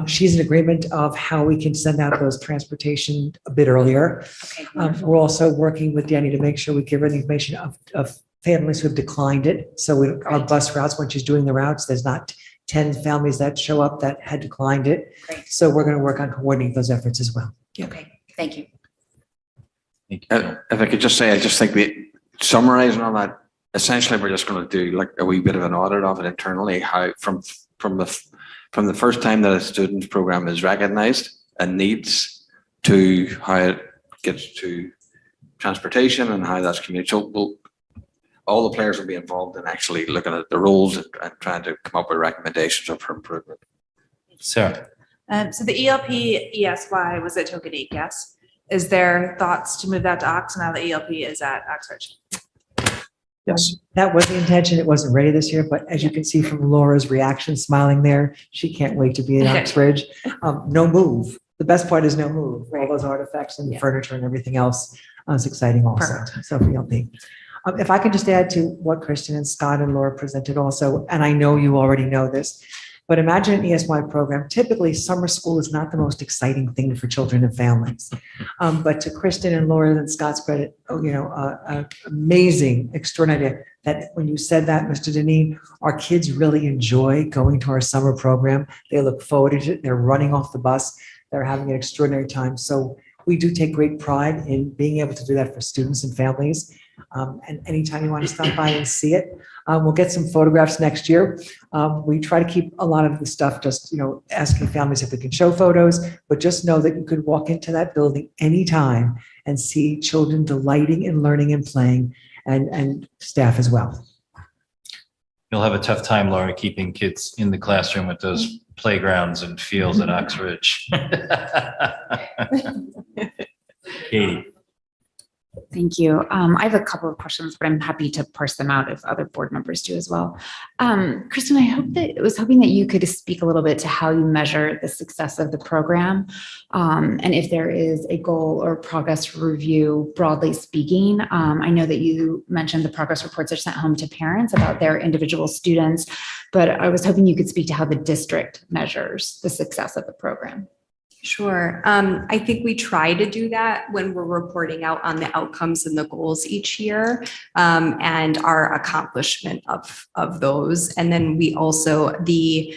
She's in agreement of how we can send out those transportation a bit earlier. Okay. We're also working with Danny to make sure we give her the information of families who have declined it. So our bus routes, when she's doing the routes, there's not 10 families that show up that had declined it. Great. So we're going to work on coordinating those efforts as well. Okay. Thank you. Thank you. If I could just say, I just think summarizing on that, essentially, we're just going to do like a wee bit of an audit of it internally, how from the first time that a student's program is recognized and needs to how it gets to transportation and how that's communicated. So all the players will be involved in actually looking at the rules and trying to come up with recommendations for improvement. Sarah. So the ELP ESY was at Tokenique, yes? Is there thoughts to move that to Ox now that ELP is at Oxford? Yes. That was the intention. It wasn't ready this year, but as you can see from Laura's reaction, smiling there, she can't wait to be in Oxbridge. No move. The best part is no move. All those artifacts and furniture and everything else is exciting also. Perfect. So for ELP. If I could just add to what Kristen and Scott and Laura presented also, and I know you already know this, but imagine an ESY program. Typically, summer school is not the most exciting thing for children and families. But to Kristen and Laura and Scott's credit, amazing, extraordinary that when you said that, Mr. Deneen, our kids really enjoy going to our summer program. They look forward to it. They're running off the bus. They're having an extraordinary time. So we do take great pride in being able to do that for students and families. And anytime you want to stop by and see it, we'll get some photographs next year. We try to keep a lot of the stuff just, asking families if we can show photos, but just know that you could walk into that building anytime and see children delighting in learning and playing and staff as well. You'll have a tough time, Laura, keeping kids in the classroom with those playgrounds and fields at Oxbridge. Katie. Thank you. I have a couple of questions, but I'm happy to parse them out if other board members do as well. Kristen, I was hoping that you could speak a little bit to how you measure the success of the program, and if there is a goal or progress review, broadly speaking. I know that you mentioned the progress reports are sent home to parents about their individual students, but I was hoping you could speak to how the district measures the success of the program. Sure. I think we try to do that when we're reporting out on the outcomes and the goals each year, and our accomplishment of those. And then we also, the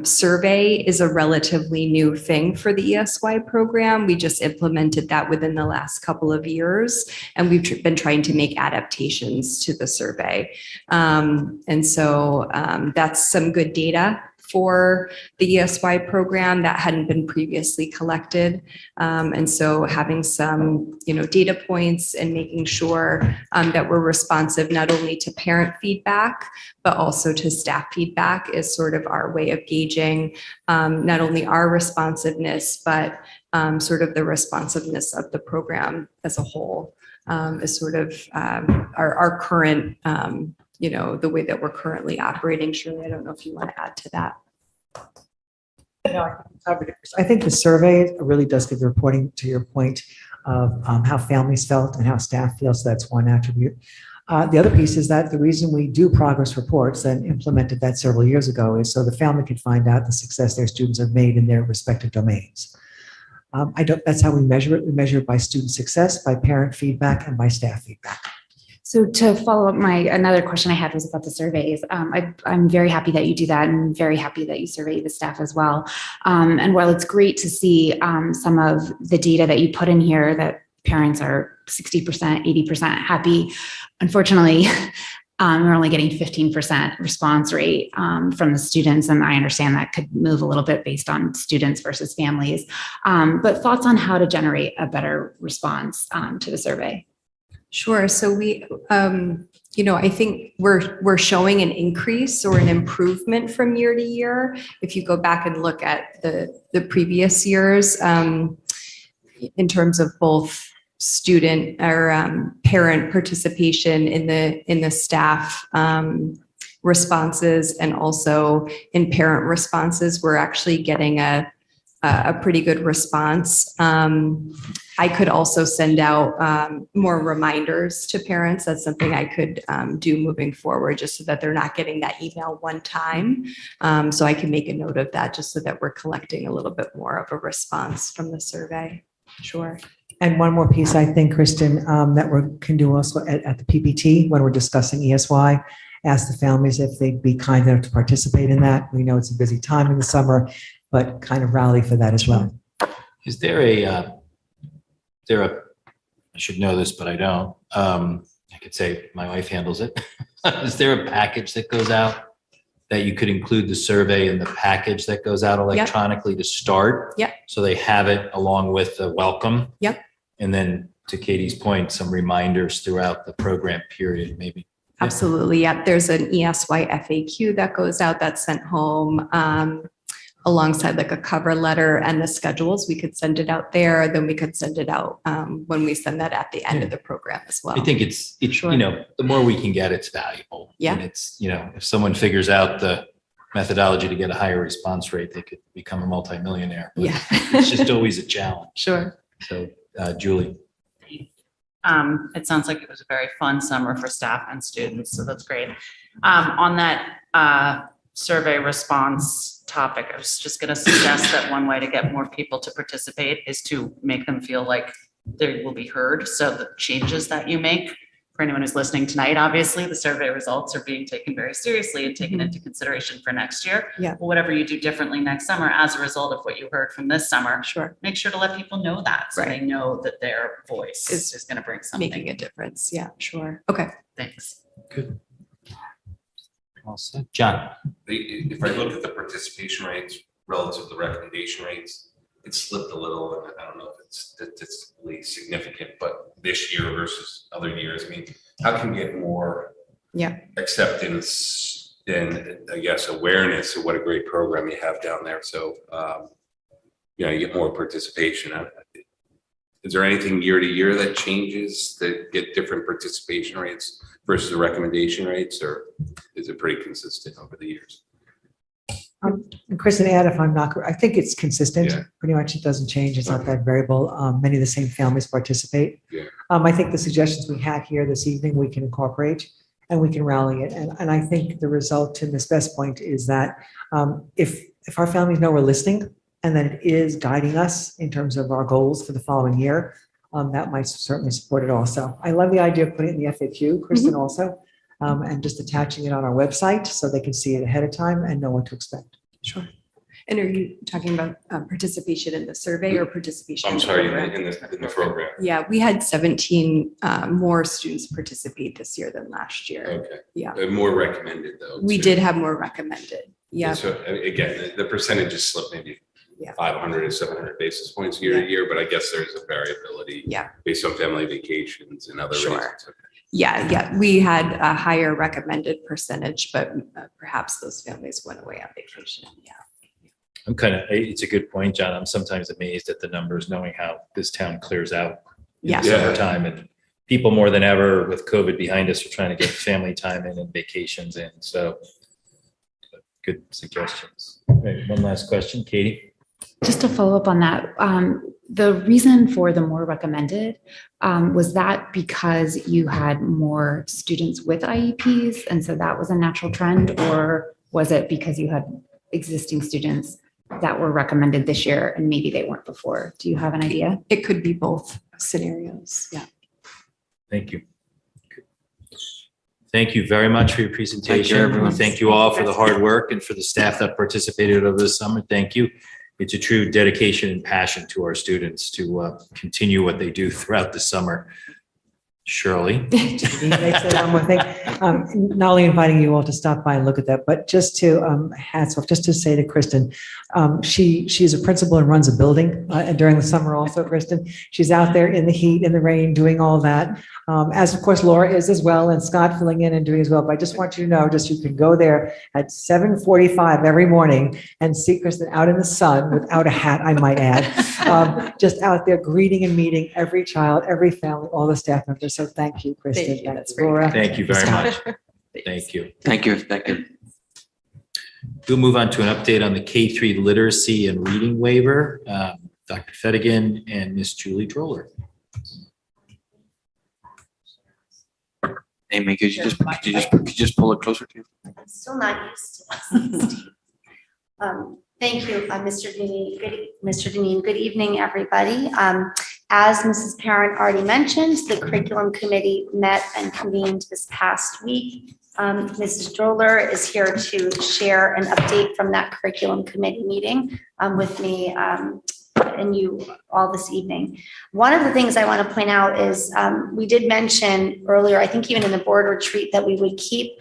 survey is a relatively new thing for the ESY program. We just implemented that within the last couple of years, and we've been trying to make adaptations to the survey. And so that's some good data for the ESY program that hadn't been previously collected. And so having some, data points and making sure that we're responsive not only to parent feedback, but also to staff feedback is sort of our way of gauging not only our responsiveness, but sort of the responsiveness of the program as a whole, is sort of our current the way that we're currently operating. Shirley, I don't know if you want to add to that. No, I think you covered it. I think the survey really does give the reporting, to your point, of how families felt and how staff feels. So that's one attribute. The other piece is that the reason we do progress reports and implemented that several years ago is so the family can find out the success their students have made in their respective domains. That's how we measure it. We measure it by student success, by parent feedback, and by staff feedback. So to follow up, another question I had was about the surveys. I'm very happy that you do that, and very happy that you survey the staff as well. And while it's great to see some of the data that you put in here that parents are 60%, 80% happy, unfortunately, we're only getting 15% response rate from the students. And I understand that could move a little bit based on students versus families. But thoughts on how to generate a better response to the survey? Sure. So we, I think we're showing an increase or an improvement from year to year. If you go back and look at the previous years, in terms of both student or parent participation in the staff responses and also in parent responses, we're actually getting a pretty good response. I could also send out more reminders to parents. That's something I could do moving forward, just so that they're not getting that email one time. So I can make a note of that, just so that we're collecting a little bit more of a response from the survey. Sure. And one more piece, I think, Kristen, that we can do also at the PPT when we're discussing ESY, ask the families if they'd be kind enough to participate in that. We know it's a busy time in the summer, but kind of rally for that as well. Is there I should know this, but I don't. I could say my wife handles it. Is there a package that goes out that you could include the survey in the package that goes out electronically to start? Yep. So they have it along with the welcome? Yep. And then to Katie's point, some reminders throughout the program period, maybe. Absolutely. Yep. There's an ESY FAQ that goes out that's sent home alongside like a cover letter and the schedules. We could send it out there. Then we could send it out when we send that at the end of the program as well. I think it's Sure. the more we can get, it's valuable. Yeah. And it's, if someone figures out the methodology to get a higher response rate, they could become a multimillionaire. But Yeah. It's just always a challenge. Sure. So, Julie. It sounds like it was a very fun summer for staff and students, so that's great. On that survey response topic, I was just going to suggest that one way to get more people to participate is to make them feel like they will be heard. So the changes that you make, for anyone who's listening tonight, obviously the survey results are being taken very seriously and taken into consideration for next year. Yeah. Well, whatever you do differently next summer as a result of what you heard from this summer, Sure. make sure to let people know that, so Right. they know that their voice Is is going to bring something. Making a difference. Yeah, sure. Okay. Thanks. Good. All set. John. If I look at the participation rates relative to the recommendation rates, it slipped a little, and I don't know if it's statistically significant, but this year versus other years, I mean, how can we get more acceptance and, I guess, awareness of what a great program you have down there? So, you get more participation. Is there anything year to year that changes that get different participation rates versus the recommendation rates, or is it pretty consistent over the years? And Kristen, add if I'm not correct. I think it's consistent. Yeah. Pretty much it doesn't change. It's not that variable. Many of the same families participate. Yeah. I think the suggestions we had here this evening, we can incorporate and we can rally it. And I think the result to Ms. Best's point is that if our families know we're listening and that it is guiding us in terms of our goals for the following year, that might certainly support it also. I love the idea of putting it in the FAQ, Kristen, also, and just attaching it on our website so they can see it ahead of time and know what to expect. Sure. And are you talking about participation in the survey or participation? I'm in the sorry, program? in the program. Yeah, we had 17 more students participate this year than last year. Okay. Yeah. More recommended though. We too. did have more recommended. Yeah. So again, the percentages slip maybe Yeah. 500 to 700 basis points year to year, but I guess there's a variability Yeah. based on family vacations and other Sure. reasons. Okay. Yeah. We had a higher recommended percentage, but perhaps those families went away on vacation. Yeah. It's a good point, John. I'm sometimes amazed at the numbers, knowing how this town clears out in Yeah. the summertime, and people more than ever with COVID behind us are trying to get family time in and vacations in. So good suggestions. All right, one last question, Katie. Just to follow up on that, the reason for the more recommended, was that because you had more students with IEPs and so that was a natural trend, or was it because you had existing students that were recommended this year and maybe they weren't before? Do you have an idea? It could be both scenarios. Yeah. Thank you. Thank you very much for your presentation. everyone. Thank you all for the hard work and for the staff that participated over the summer. Thank you. It's a true dedication and passion to our students to continue what they do throughout the summer. Shirley? May I say one more thing? Not only inviting you all to stop by and look at that, but just to hats off, just to say to Kristen, she's a principal and runs a building during the summer also, Kristen. She's out there in the heat, in the rain, doing all that. As of course Laura is as well, and Scott filling in and doing as well. But I just want you to know, just you can go there at 7:45 every morning and see Kristen out in the sun without a hat, I might add, just out there greeting and meeting every child, every family, all the staff members. So thank you, Kristen. Thank you. Thank That's you, very Laura. Thank you very much. Scott. Thank you. Thank you. Thank you. We'll move on to an update on the K-3 literacy and reading waiver. Dr. Fedigan and Miss Julie Droller. Amy, could you just pull it closer to you? I'm still not used to this. Thank you, Mr. Deneen. Mr. Deneen, good evening, everybody. As Mrs. Parent already mentioned, the curriculum committee met and convened this past week. Mrs. Droller is here to share an update from that curriculum committee meeting with me and you all this evening. One of the things I want to point out is we did mention earlier, I think even in the board retreat, that we would keep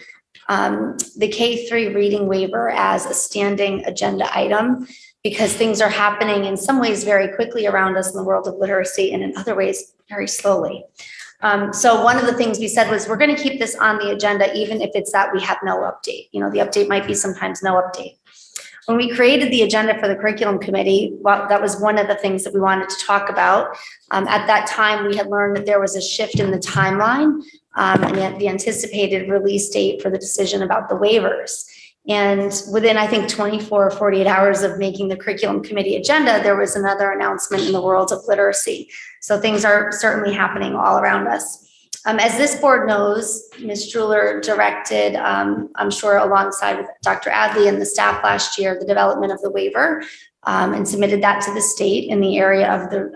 the K-3 reading waiver as a standing agenda item because things are happening in some ways very quickly around us in the world of literacy and in other ways very slowly. So one of the things we said was we're going to keep this on the agenda even if it's that we have no update. You know, the update might be sometimes no update. When we created the agenda for the curriculum committee, well, that was one of the things that we wanted to talk about. At that time, we had learned that there was a shift in the timeline and yet the anticipated release date for the decision about the waivers. And within, I think, 24 or 48 hours of making the curriculum committee agenda, there was another announcement in the world of literacy. So things are certainly happening all around us. As this board knows, Ms. Druller directed, I'm sure alongside with Dr. Adley and the staff last year, the development of the waiver and submitted that to the state in the area of the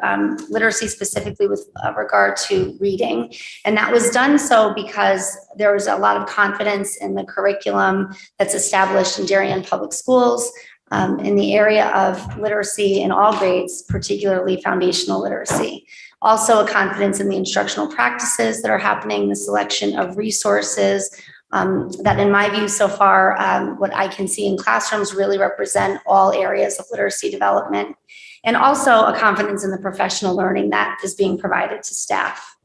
literacy, specifically with regard to reading. And that was done so because there was a lot of confidence in the curriculum that's established in Darien Public Schools in the area of literacy in all grades, particularly foundational literacy. Also a confidence in the instructional practices that are happening, the selection of resources that in my view so far, what I can see in classrooms really represent all areas of literacy development. And also a confidence in the professional learning that is being provided to staff.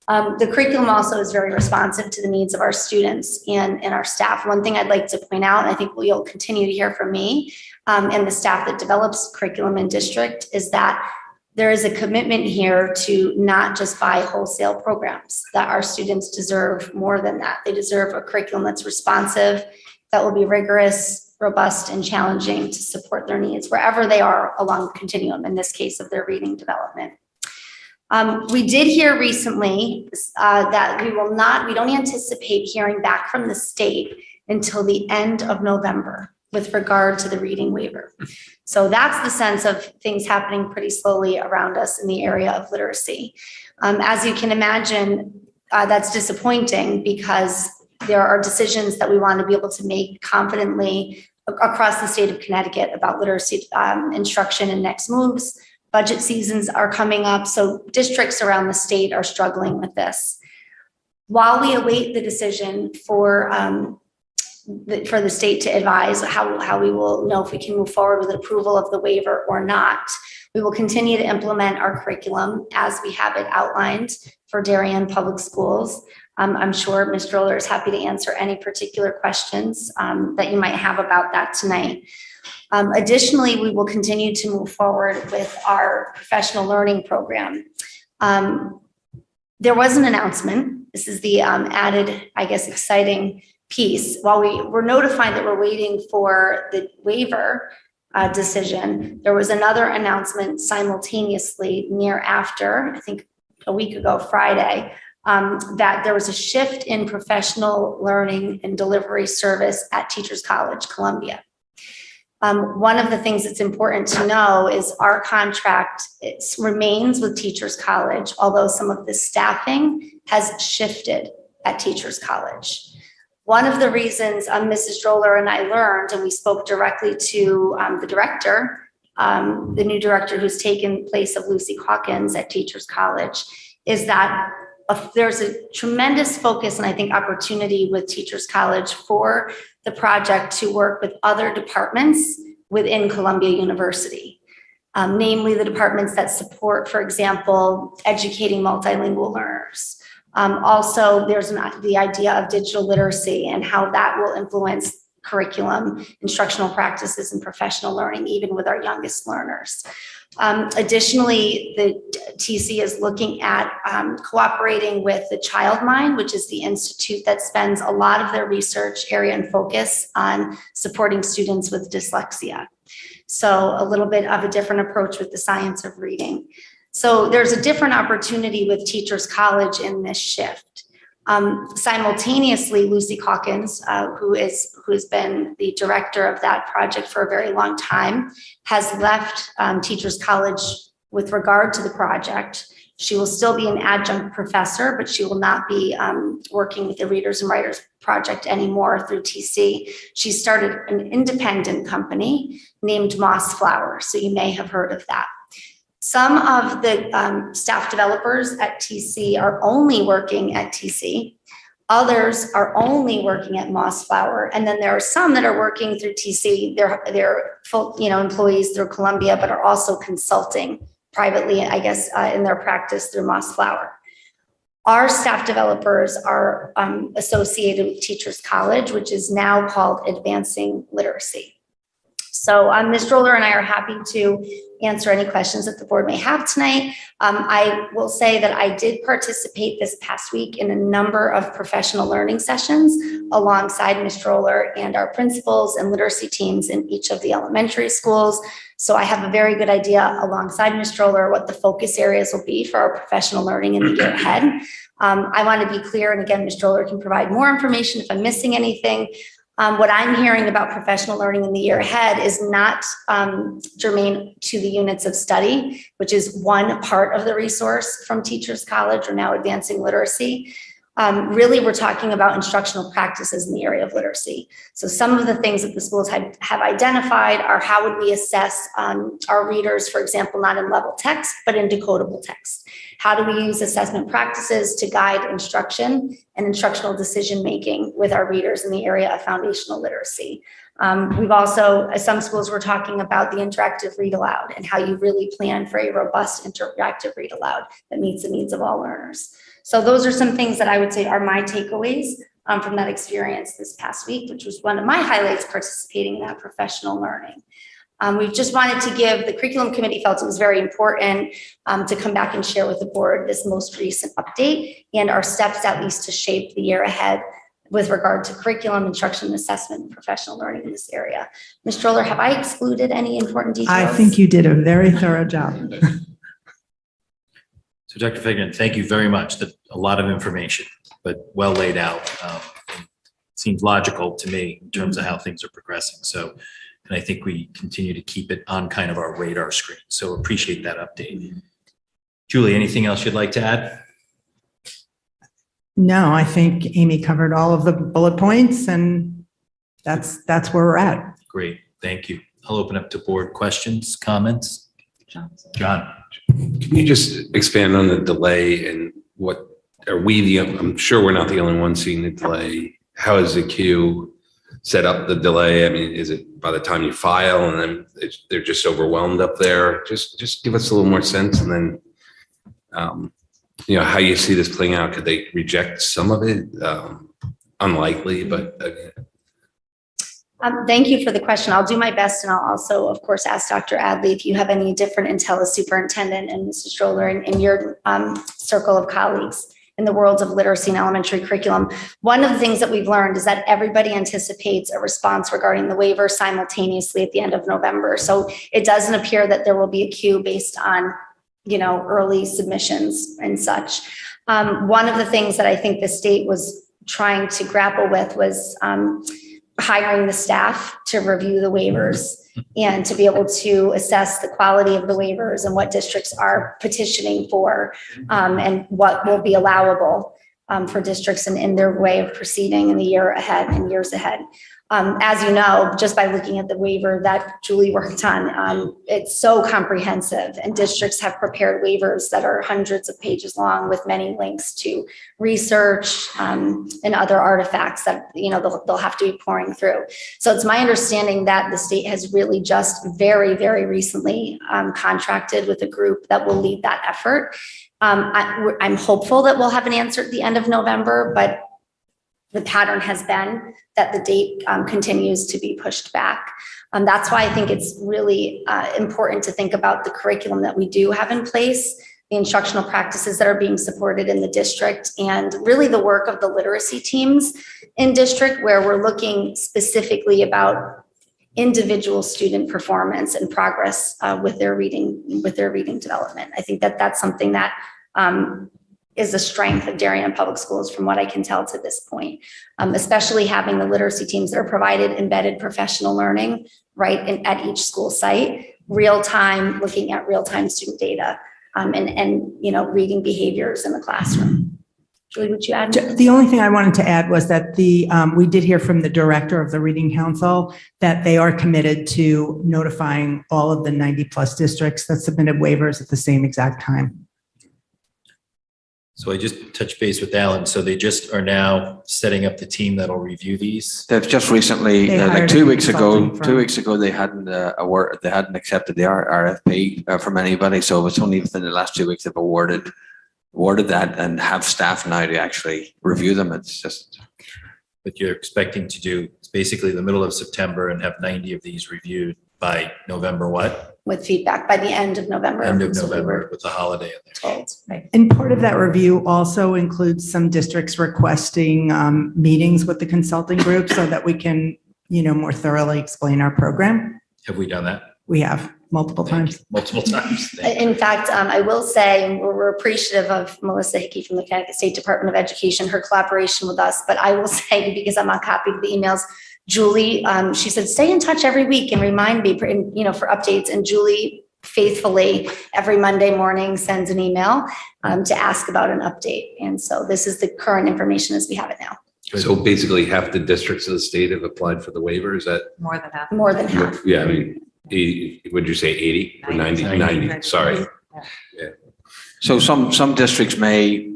The curriculum also is very responsive to the needs of our students and our staff. One thing I'd like to point out, and I think you'll continue to hear from me and the staff that develops curriculum in district, is that there is a commitment here to not just buy wholesale programs, that our students deserve more than that. They deserve a curriculum that's responsive, that will be rigorous, robust, and challenging to support their needs wherever they are along the continuum, in this case of their reading development. We did hear recently that we don't anticipate hearing back from the state until the end of November. with regard to the reading waiver. So that's the sense of things happening pretty slowly around us in the area of literacy. As you can imagine, that's disappointing because there are decisions that we want to be able to make confidently across the state of Connecticut about literacy instruction and next moves. Budget seasons are coming up, so districts around the state are struggling with this. While we await the decision for the state to advise how we will know if we can move forward with approval of the waiver or not, we will continue to implement our curriculum as we have it outlined for Darien Public Schools. I'm sure Ms. Droller is happy to answer any particular questions that you might have about that tonight. Additionally, we will continue to move forward with our professional learning program. There was an announcement. This is the added, I guess, exciting piece. While we were notified that we're waiting for the waiver decision, there was another announcement simultaneously near after, I think a week ago, Friday, that there was a shift in professional learning and delivery service at Teachers College, Columbia. One of the things that's important to know is our contract remains with Teachers College, although some of the staffing has shifted at Teachers College. One of the reasons Mrs. Droller and I learned, and we spoke directly to the director, the new director who's taken place of Lucy Hawkins at Teachers College, is that there's a tremendous focus and I think opportunity with Teachers College for the project to work with other departments within Columbia University, namely the departments that support, for example, educating multilingual learners. Also, there's the idea of digital literacy and how that will influence curriculum, instructional practices, and professional learning, even with our youngest learners. Additionally, the TC is looking at cooperating with the ChildMind, which is the institute that spends a lot of their research area and focus on supporting students with dyslexia. So a little bit of a different approach with the science of reading. So there's a different opportunity with Teachers College in this shift. Simultaneously, Lucy Hawkins, who's been the director of that project for a very long time, has left Teachers College with regard to the project. She will still be an adjunct professor, but she will not be working with the Readers and Writers Project anymore through TC. She started an independent company named Moss Flower, so you may have heard of that. Some of the staff developers at TC are only working at TC. Others are only working at Moss Flower. And then there are some that are working through TC. They're full, employees through Columbia, but are also consulting privately, I guess, in their practice through Moss Flower. Our staff developers are associated with Teachers College, which is now called Advancing Literacy. So Ms. Droller and I are happy to answer any questions that the board may have tonight. I will say that I did participate this past week in a number of professional learning sessions alongside Ms. Droller and our principals and literacy teams in each of the elementary schools. So I have a very good idea alongside Ms. Droller what the focus areas will be for our professional learning in the year ahead. I want to be clear, and again, Ms. Droller can provide more information if I'm missing anything. What I'm hearing about professional learning in the year ahead is not germane to the units of study, which is one part of the resource from Teachers College or now Advancing Literacy. Really, we're talking about instructional practices in the area of literacy. So some of the things that the schools have identified are how would we assess our readers, for example, not in level text, but in decodable text. How do we use assessment practices to guide instruction and instructional decision-making with our readers in the area of foundational literacy? We've also, some schools were talking about the interactive read aloud and how you really plan for a robust interactive read aloud that meets the needs of all learners. So those are some things that I would say are my takeaways from that experience this past week, which was one of my highlights participating in that professional learning. We just wanted to give, the curriculum committee felt it was very important to come back and share with the board this most recent update and our steps at least to shape the year ahead with regard to curriculum, instruction, and assessment, and professional learning in this area. Ms. Droller, have I excluded any important details? I think you did a very thorough job. So Dr. Fignan, thank you very much. That's a lot of information, but well laid out. seems logical to me in terms of how things are progressing. So, and I think we continue to keep it on kind of our radar screen. So appreciate that update. Julie, anything else you'd like to add? No, I think Amy covered all of the bullet points, and that's where we're at. Great, thank you. I'll open up to board questions, comments. John. Can you just expand on the delay and what are I'm sure we're not the only ones seeing the delay. How is the queue set up the delay? I mean, is it by the time you file and then they're just overwhelmed up there? Just give us a little more sense, and then how you see this playing out. Could they reject some of it? Unlikely, but Thank you for the question. I'll do my best, and I'll also, of course, ask Dr. Adley if you have any different intel as superintendent and Mrs. Stroller in your circle of colleagues in the world of literacy and elementary curriculum. One of the things that we've learned is that everybody anticipates a response regarding the waiver simultaneously at the end of November. So it doesn't appear that there will be a queue based on, early submissions and such. One of the things that I think the state was trying to grapple with was hiring the staff to review the waivers and to be able to assess the quality of the waivers and what districts are petitioning for and what will be allowable for districts in their way of proceeding in the year ahead and years ahead. As you know, just by looking at the waiver that Julie worked on, it's so comprehensive, and districts have prepared waivers that are hundreds of pages long with many links to research and other artifacts that they'll have to be pouring through. So it's my understanding that the state has really just very, very recently contracted with a group that will lead that effort. I'm hopeful that we'll have an answer at the end of November, but the pattern has been that the date continues to be pushed back. That's why I think it's really important to think about the curriculum that we do have in place, the instructional practices that are being supported in the district, and really the work of the literacy teams in district, where we're looking specifically about individual student performance and progress with their reading development. I think that that's something that is a strength of Darien Public Schools from what I can tell to this point, especially having the literacy teams that are provided embedded professional learning right at each school site, real-time, looking at real-time student data and reading behaviors in the classroom. Julie, would you add? The only thing I wanted to add was that we did hear from the director of the Reading Council that they are committed to notifying all of the 90+ districts that submitted waivers at the same exact time. So I just touched base with Alan. So they just are now setting up the team that'll review these. They've just recently, They like hired 2 a weeks ago, consulting they hadn't accepted the RFP from anybody. So it's only within the last 2 weeks they've awarded that and have staff now to actually review them. It's just. But you're expecting to do basically the middle of September and have 90 of these reviewed by November what? With feedback by the end of November. End of So we November were with the holiday in there. told. And part of that review also includes some districts requesting meetings with the consulting group so that we can, more thoroughly explain our program. Have we done that? We have multiple times. Multiple times. Thank you. In fact, I will say we're appreciative of Melissa Hickey from the Connecticut State Department of Education, her collaboration with us. But I will say, because I'm on copy of the emails, Julie, she said, stay in touch every week and remind me for updates. And Julie faithfully every Monday morning sends an email to ask about an update. And so this is the current information as we have it now. so basically half the districts of the state have applied for the waiver. Is that? More than half. More than half. Yeah, I mean, 80, would you say 80 or 90? 90, sorry. So some districts may,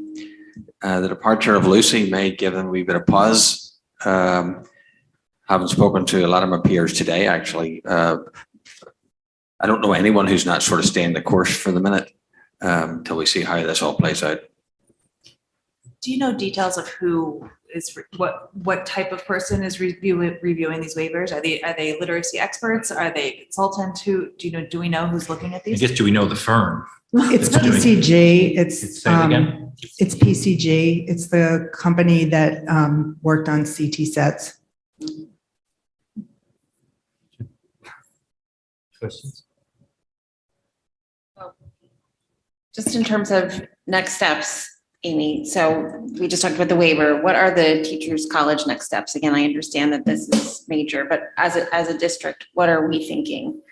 the departure of Lucy may give them a wee bit of pause. Haven't spoken to a lot of my peers today, actually. I don't know anyone who's not sort of staying the course for the minute until we see how this all plays out. Do you know details of who is, what type of person is reviewing these waivers? Are they literacy experts? Are they consultants? Do we know who's looking at I these? guess, do we know the firm? It's It's doing- PCG. Say it again? It's PCG. It's the company that worked on CT sets. Questions? Just in terms of next steps, Amy, so we just talked about the waiver. What are the teachers' college next steps? Again, I understand that this is major, but as a district, what are we thinking?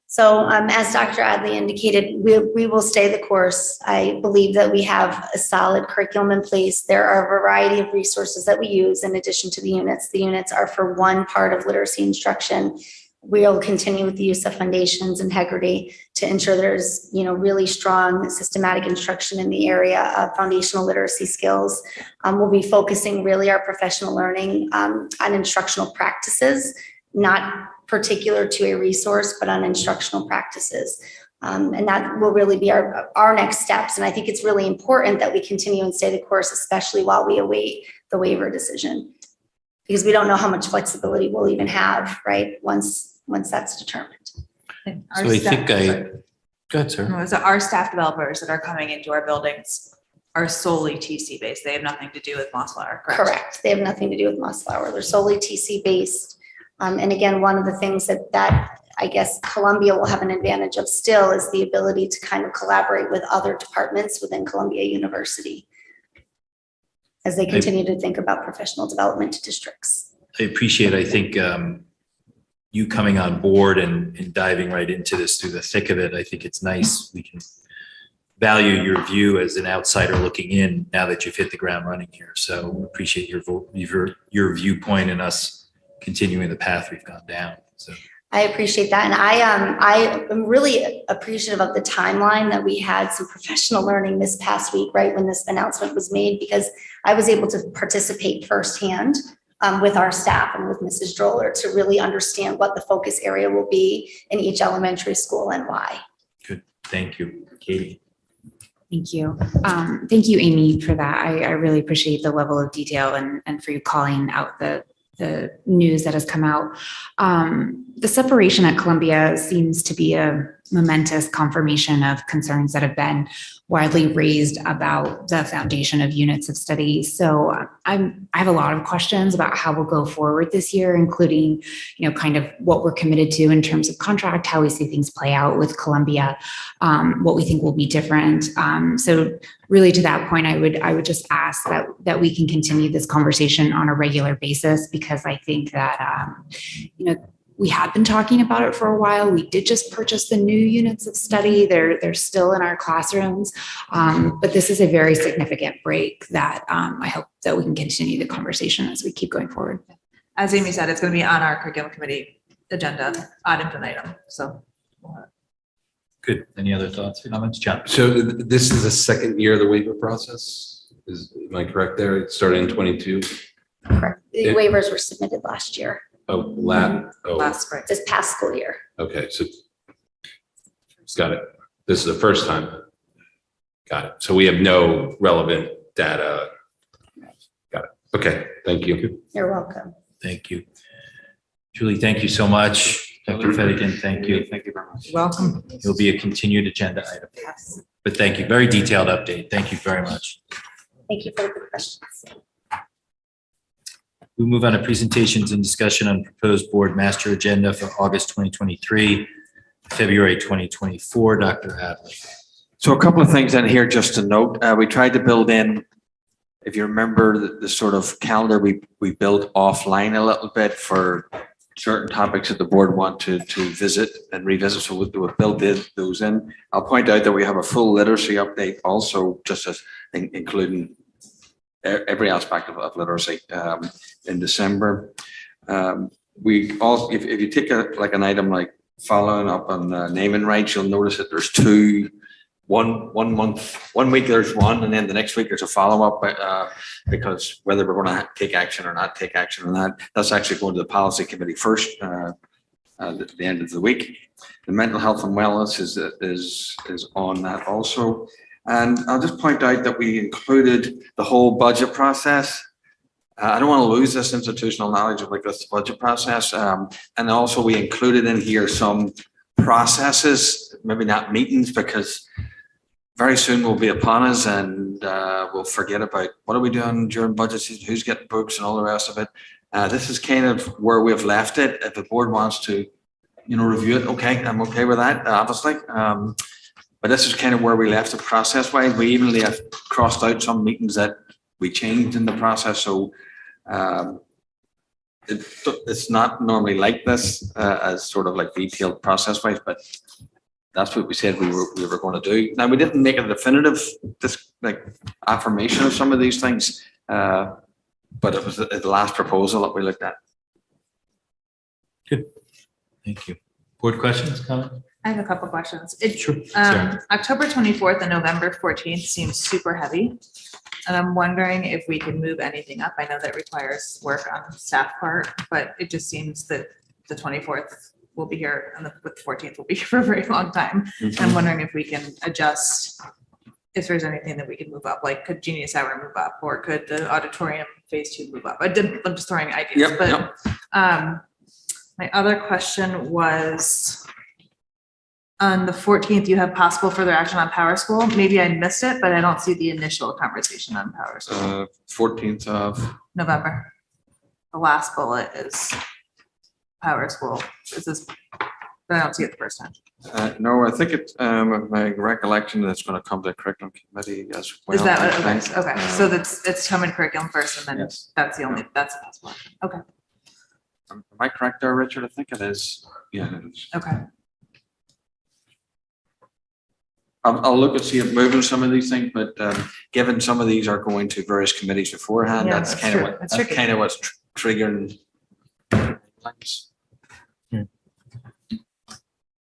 So as Dr. Adley indicated, we will stay the course. I believe that we have a solid curriculum in place. There are a variety of resources that we use in addition to the units. The units are for one part of literacy instruction. We'll continue with the use of Foundations Integrity to ensure there's, really strong systematic instruction in the area of foundational literacy skills. We'll be focusing really our professional learning on instructional practices, not particular to a resource, but on instructional practices. And that will really be our next steps. And I think it's really important that we continue and stay the course, especially while we await the waiver decision, because we don't know how much flexibility we'll even have, right? Once that's determined. And So our I staff- think go ahead, sir. No, so our staff developers that are coming into our buildings are solely TC based. They have nothing to do with Mossflower, correct? Correct. They have nothing to do with Mossflower. They're solely TC based. And again, one of the things that I guess Columbia will have an advantage of still is the ability to kind of collaborate with other departments within Columbia University as they continue to think about professional development to districts. I appreciate, I think, you coming on board and diving right into this through the thick of it. I think it's nice. We can value your view as an outsider looking in now that you've hit the ground running here. So appreciate your viewpoint and us continuing the path we've gone down. So I appreciate that. And I am really appreciative of the timeline that we had some professional learning this past week, right, when this announcement was made, because I was able to participate firsthand with our staff and with Mrs. Droller to really understand what the focus area will be in each elementary school and why. good. Thank you, Katie. Thank you. Thank you, Amy, for that. I really appreciate the level of detail and for you calling out the news that has come out. The separation at Columbia seems to be a momentous confirmation of concerns that have been widely raised about the foundation of units of study. So I have a lot of questions about how we'll go forward this year, including, kind of what we're committed to in terms of contract, how we see things play out with Columbia, what we think will be different. So really to that point, I would just ask that we can continue this conversation on a regular basis, because I think that, we had been talking about it for a while. We did just purchase the new units of study. They're still in our classrooms. But this is a very significant break that I hope that we can continue the conversation as we keep going forward. As Amy said, it's going to be on our curriculum committee agenda, ad infinitum. So Good. Any other thoughts or comments, John? So this is the second year of the waiver process? Am I correct there? It started in 22? Correct. The It- waivers were submitted last year, Oh, last spring. this past school year. okay, so got it. This is the first time. Got it. So we have no relevant data. Got it. Okay, thank you. You're welcome. Thank you. Julie, thank you so much. Dr. Fedigan, thank you. Thank you very much. Welcome. It'll be a continued agenda item. But thank you. Very detailed update. Thank you very much. Thank you for the good questions. We move on to presentations and discussion on proposed board master agenda for August 2023, February 2024. Dr. Adley. So a couple of things in here just to note. We tried to build in, if you remember, the sort of calendar we built offline a little bit for certain topics that the board want to visit and revisit. So we'll build those in. I'll point out that we have a full literacy update also, just as including every aspect of literacy in December. We also, if you take an item like following up on naming rights, you'll notice that there's one week there's one, and then the next week there's a follow-up because whether we're going to take action or not take action on that's actually going to the policy committee first at the end of the week. The mental health and wellness is on that also. And I'll just point out that we included the whole budget process. I don't want to lose this institutional knowledge of this budget process. And also we included in here some processes, maybe not meetings, because very soon will be upon us and we'll forget about what are we doing during budget season, who's getting books and all the rest of it. This is kind of where we've left it. If the board wants to, review it, okay, I'm okay with that, obviously. But this is kind of where we left it process-wise. We even left crossed out some meetings that we changed in the process, so it's not normally like this as sort of like detailed process-wise, but that's what we said we were going to do. Now, we didn't make a definitive affirmation of some of these things, but it was the last proposal that we looked at. Thank you. Board questions, comments? I have a couple questions. Sure. Sarah. October 24th and November 14th seems super heavy. And I'm wondering if we can move anything up. I know that requires work on staff part, but it just seems that the 24th will be here and the 14th will be here for a very long time. And I'm wondering if we can adjust, if there's anything that we can move up, like could Genius Hour move up or could the auditorium phase 2 move up? I'm just throwing ideas, but my other question was on the 14th, you have possible further action on Power School. Maybe I missed it, but I don't see the initial conversation on Power School. 14th of November. The last bullet is Power School. This is, but I don't see it the first time. no, I think it's my recollection that's going to come to the curriculum committee as well. Is that I what, think. okay, okay. So it's coming curriculum first and then Yes. that's a possible action. Okay, Am I correct there, Richard? I think it is. Yeah, it is. okay. I'll look and see if moving some of these things, but given some of these are going to various committees beforehand, Yeah, that's that's kind of true. what, That's that's tricky. kind of what's triggering. things.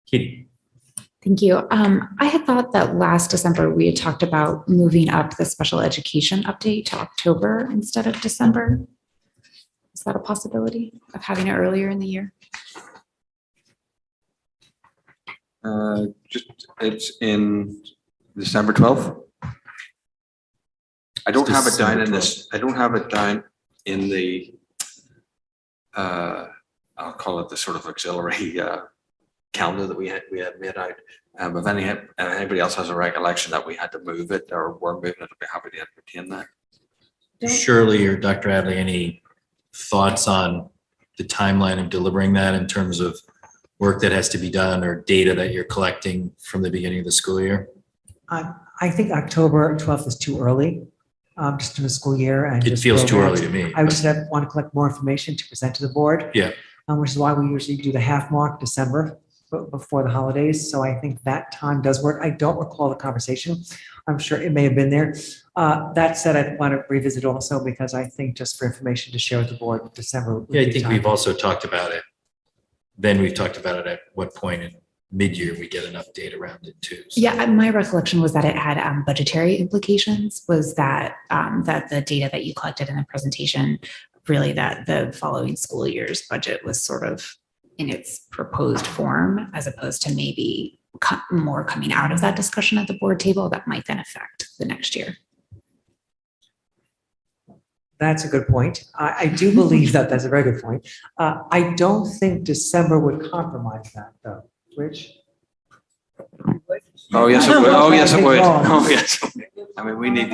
Katie? Thank you. I had thought that last December, we had talked about moving up the special education update to October instead of December. Is that a possibility of having it earlier in the year? Just, it's in December 12th. I don't have it down December in this, I don't have it down in the, I'll call it the sort of auxiliary calendar that we had made out. If anybody else has a recollection that we had to move it or we're moving it, I'd be happy to entertain that. Shirley or Dr. Adley, any thoughts on the timeline of delivering that in terms of work that has to be done or data that you're collecting from the beginning of the school year? I think October 12th is too early, just in the school year. And It just feels too programs. early to me. I would just want to collect more information to present to the board. Yeah. Which is why we usually do the half mark December before the holidays. So I think that time does work. I don't recall the conversation. I'm sure it may have been there. That said, I want to revisit also because I think just for information to share with the board, December. would Yeah, I be think time. we've also talked about it. Then we've talked about it at what point in mid-year we get an update around it too. So- Yeah, my recollection was that it had budgetary implications, was that that the data that you collected in the presentation, really that the following school year's budget was sort of in its proposed form, as opposed to maybe more coming out of that discussion at the board table that might then affect the next year. That's a good point. I do believe that that's a very good point. I don't think December would compromise that though. Rich? Oh, yes, it would. Oh, yes, it would. Wrong. Oh, yes. I mean, we need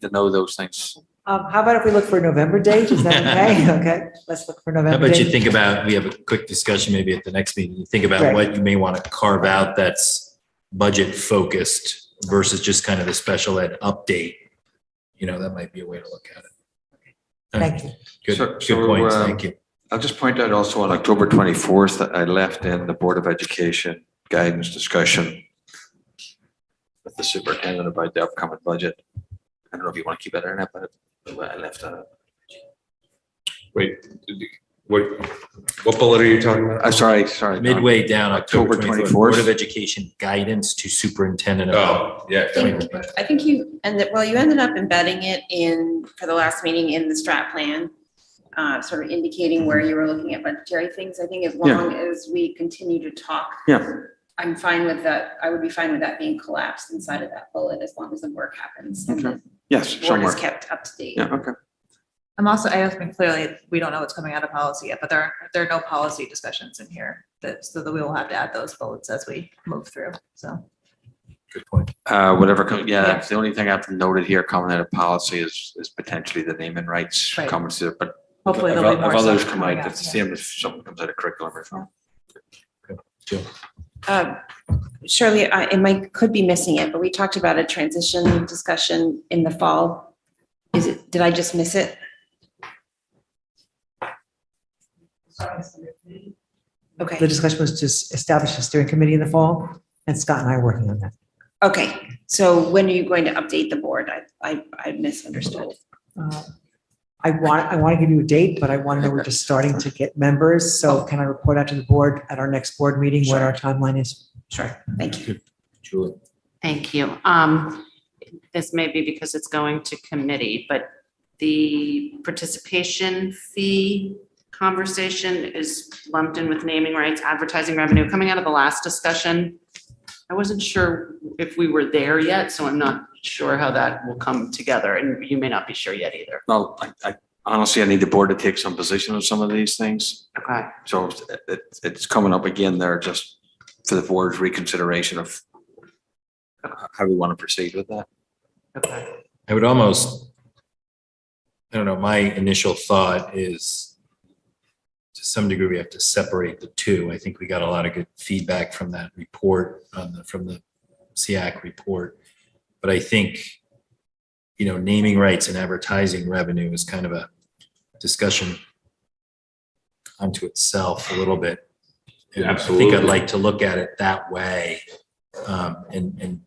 to know those things. How about if we look for a November date? Is that okay? Okay, let's look for How November about you date. think about, we have a quick discussion maybe at the next meeting, you think about Right. what you may want to carve out that's budget focused versus just kind of the special ed update. You know, that might be a way to look at it. Thank you. Good, So- good so, points. Thank you. I'll just point out also on October 24th that I left in the Board of Education guidance discussion with the superintendent about the upcoming budget. I don't know if you want to keep it in it, but I left that. Wait, what bullet are you talking about? Sorry. Midway down October October 24th, 24th. Board of Education guidance to superintendent. Oh, yeah. I think you ended up embedding it in, for the last meeting, in the strat plan, sort of indicating where you were looking at budgetary things. I think as long as we continue to talk, Yeah. I'm fine with that. I would be fine with that being collapsed inside of that bullet as long as the work happens and the Yes, board somewhere. is kept up to date. Yeah, okay. I mean, clearly, we don't know what's coming out of policy yet, but there are no policy discussions in here so that we will have to add those bullets as we move through, so. Good point. Whatever, Yeah. that's the only thing I've noted here coming out of policy is potentially the naming rights Right. comments there, but Hopefully if there'll be more others stuff come coming out, out, it's the yeah. same if something comes out of curriculum or something. Jill? Shirley, it might, could be missing it, but we talked about a transition discussion in the fall. Did I just miss it? Okay. The discussion was to establish a steering committee in the fall, and Scott and I are working on that. Okay, so when are you going to update the board? I misunderstood. I want to give you a date, but I want to know we're just starting to get members. So can I report out to the board at our next board meeting what our timeline is? Sure, thank you. Julie. Thank you. This may be because it's going to committee, but the participation fee conversation is lumped in with naming rights, advertising revenue. Coming out of the last discussion, I wasn't sure if we were there yet, so I'm not sure how that will come together, and you may not be sure yet either. Well, I honestly, I need the board to take some position on some of these things. Okay. So it's coming up again there just for the board's reconsideration of how we want to proceed with that. Okay. I would almost, I don't know, my initial thought is to some degree, we have to separate the two. I think we got a lot of good feedback from that report from the SEAC report. But I think, naming rights and advertising revenue is kind of a discussion unto itself a little bit. And I think I'd like to look at it that way and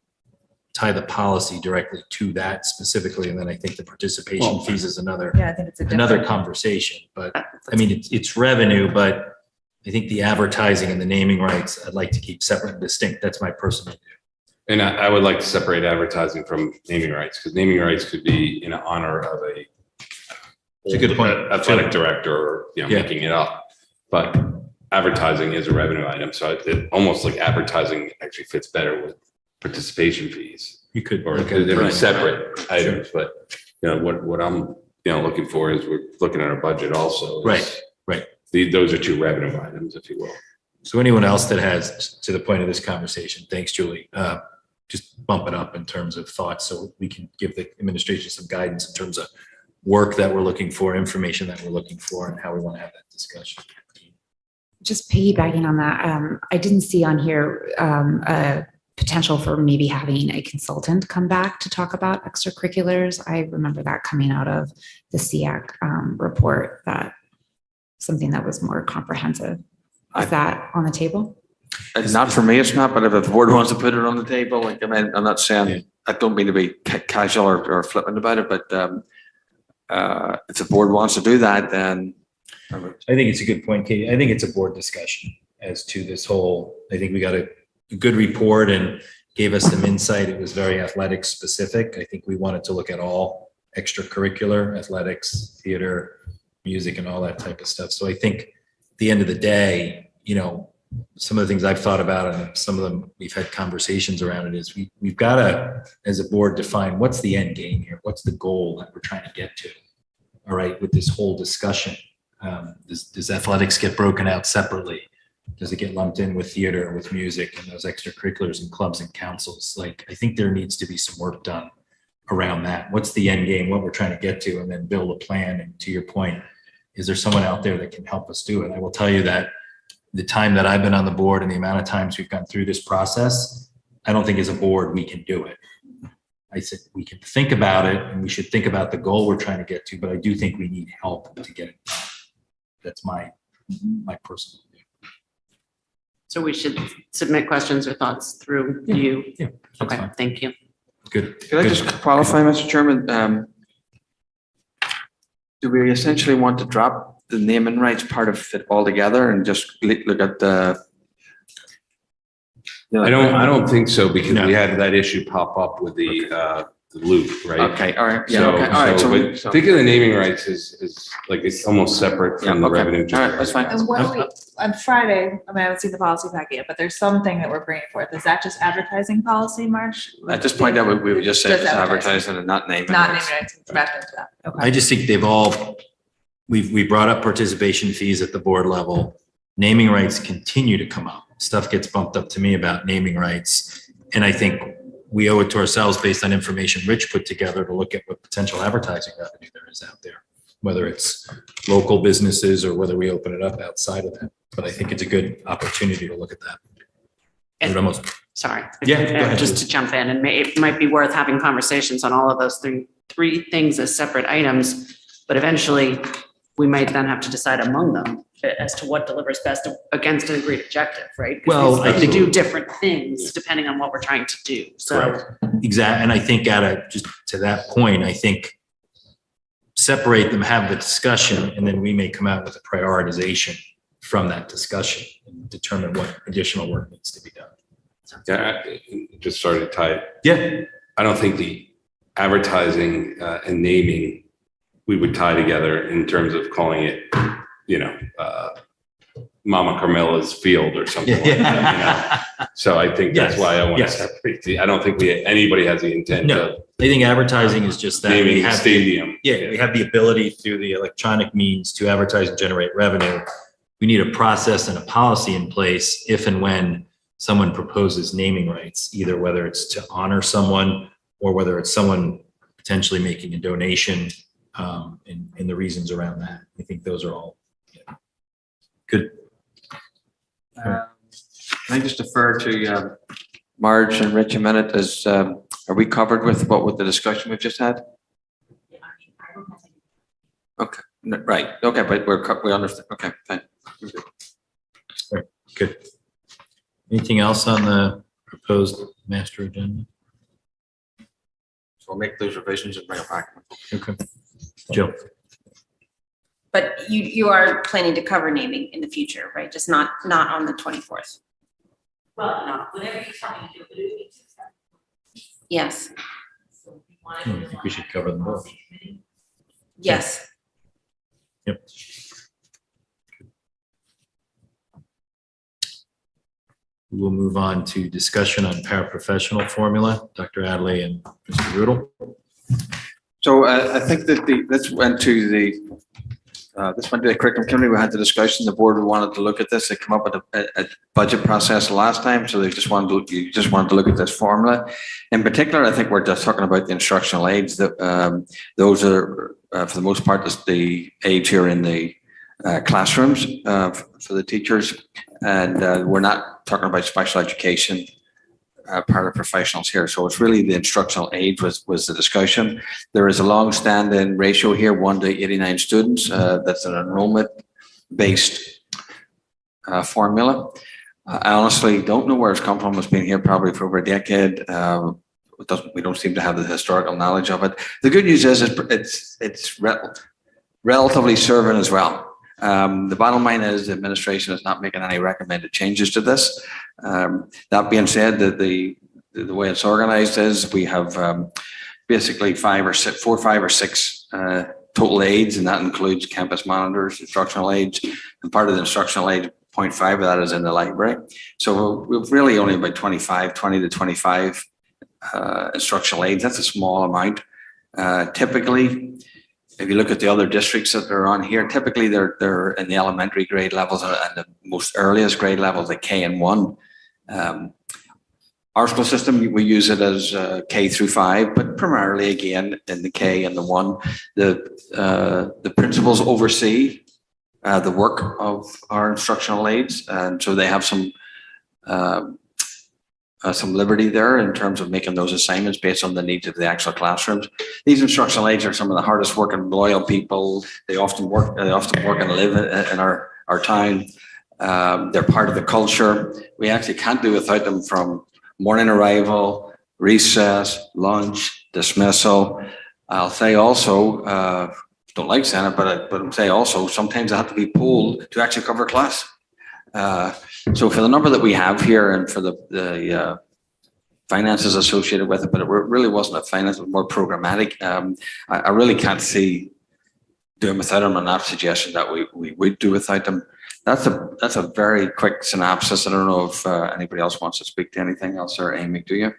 tie the policy directly to that specifically. And then I think the participation fees is another Yeah, I think it's another conversation. But I mean, it's revenue, but I think the advertising and the naming rights, I'd like to keep separate and distinct. That's my personal view. And I would like to separate advertising from naming rights, because naming rights could be in honor of a It's a good point. athletic director or, Yeah. making it up. But advertising is a revenue item. So it almost like advertising actually fits better with participation fees. You could Or look at it they're right. separate items, but what I'm, looking for is we're looking at our budget also. is Right. Those are two revenue items, if you will. So anyone else that has, to the point of this conversation, thanks, Julie, just bump it up in terms of thoughts so we can give the administration some guidance in terms of work that we're looking for, information that we're looking for, and how we want to have that discussion. Just piggybacking on that, I didn't see on here a potential for maybe having a consultant come back to talk about extracurriculars. I remember that coming out of the SEAC report, that something that was more comprehensive. Is that on the table? It's not for me, it's not, but if the board wants to put it on the table, I'm not saying, I don't mean to be casual or flippant about it, but if the board wants to do that, then. I think it's a good point, Katie. I think it's a board discussion as to this whole, I think we got a good report and gave us some insight. It was very athletic specific. I think we wanted to look at all extracurricular, athletics, theater, music, and all that type of stuff. So I think at the end of the day, some of the things I've thought about and some of them we've had conversations around it is we've got to, as a board, define what's the end game here? What's the goal that we're trying to get to? All right, with this whole discussion. Does athletics get broken out separately? Does it get lumped in with theater, with music, and those extracurriculars and clubs and councils? Like, I think there needs to be some work done around that. What's the end game, what we're trying to get to, and then build a plan. And to your point, is there someone out there that can help us do it? I will tell you that the time that I've been on the board and the amount of times we've gone through this process, I don't think as a board we can do it. I said we can think about it and we should think about the goal we're trying to get to, but I do think we need help to get it done. That's my personal view. So we should submit questions or thoughts through you? Yeah. Okay, fine. thank you. Good. Can I just qualify, Mr. Chairman? Do we essentially want to drop the naming rights part of it altogether and just look at the? I don't think so, because No. we had that issue pop up with the loop, right? Okay, all right, yeah, So, okay, all right. but So think of the naming rights is like, it's almost separate from the Yeah, okay. revenue. All right, that's fine. And what we, on Friday, I haven't seen the policy packet yet, but there's something that we're bringing forth. Is that just advertising policy, March? at this point, that we would just say Just it's advertising. advertising and not naming. Not rights. naming rights, it's wrapped into that. I just think they've all, we brought up participation fees at the board level. Naming rights continue to come up. Stuff gets bumped up to me about naming rights. And I think we owe it to ourselves based on information Rich put together to look at what potential advertising revenue there is out there, whether it's local businesses or whether we open it up outside of that. But I think it's a good opportunity to look at that. I would almost, Sorry. Yeah, go ahead, Just please. to jump in, and it might be worth having conversations on all of those three things as separate items, but eventually we might then have to decide among them as to what delivers best against an agreed objective, right? 'Cause Well, I we think- do different things depending on what we're trying to do. So exactly. And I think just to that point, I think separate them, have the discussion, and then we may come out with a prioritization from that discussion and determine what additional work needs to be done. Yeah, just started to tie. Yeah. I don't think the advertising and naming, we would tie together in terms of calling it, Mama Carmela's Field or something like that, So I think that's Yes, why I want to yes. separate. I don't think anybody has the intent No, of I think advertising is just that. We naming a have stadium. we have the ability through the electronic means to advertise and generate revenue. We need a process and a policy in place if and when someone proposes naming rights, either whether it's to honor someone or whether it's someone potentially making a donation, and the reasons around that. I think those are all good. Can I just defer to Marge and Rich a minute? Are we covered with the discussion we've just had? Okay, right, okay, but we understand, okay, fine. Good. Anything else on the proposed master agenda? So we'll make those revisions and bring it back. Okay. Jill? But you are planning to cover naming in the future, right? Just not on the 24th. Well, no, whatever you tell me to do, but it needs to. Yes, So we want I think we should cover them both. yes. Yep. We'll move on to discussion on paraprofessional formula. Dr. Adley and Mr. Rudel. So I think that this went to the curriculum committee. We had the discussion. The board wanted to look at this. They come up with a budget process last time, so you just wanted to look at this formula. In particular, I think we're just talking about the instructional aids. That those are for the most part the aids here in the classrooms for the teachers, and we're not talking about special education paraprofessionals here. So it's really the instructional aids was the discussion. There is a long-standing ratio here, 1 to 89 students. That's an enrollment-based formula. I honestly don't know where it's come from. It's been here probably for over a decade. We don't seem to have the historical knowledge of it. The good news is it's relatively serving as well. The bottom line is the administration is not making any recommended changes to this. That being said, the way it's organized is we have basically 5 or 6 total aids, and that includes campus monitors, instructional aids, and part of the instructional aid, 0.5 of that is in the library. So we've really only about 20 to 25 instructional aids. That's a small amount. Typically, if you look at the other districts that are on here, typically they're in the elementary grade levels and the most earliest grade levels, like K and 1. Our school system, we use it as K through 5, but primarily again in the K and the 1. The principals oversee the work of our instructional aides, and so they have some liberty there in terms of making those assignments based on the needs of the actual classrooms. These instructional aides are some of the hardest working, loyal people. They often work and live in our town. They're part of the culture. We actually can't do without them, from morning arrival, recess, lunch, dismissal. I'll say also, don't like saying it, but I'll say also, sometimes I have to be pulled to actually cover class. So for the number that we have here and for the finances associated with it, but it really wasn't a finance, it was more programmatic. I really can't see doing without them. I'm not suggesting that we would do without them. That's a very quick synopsis. I don't know if anybody else wants to speak to anything else, or Amy, do you? Do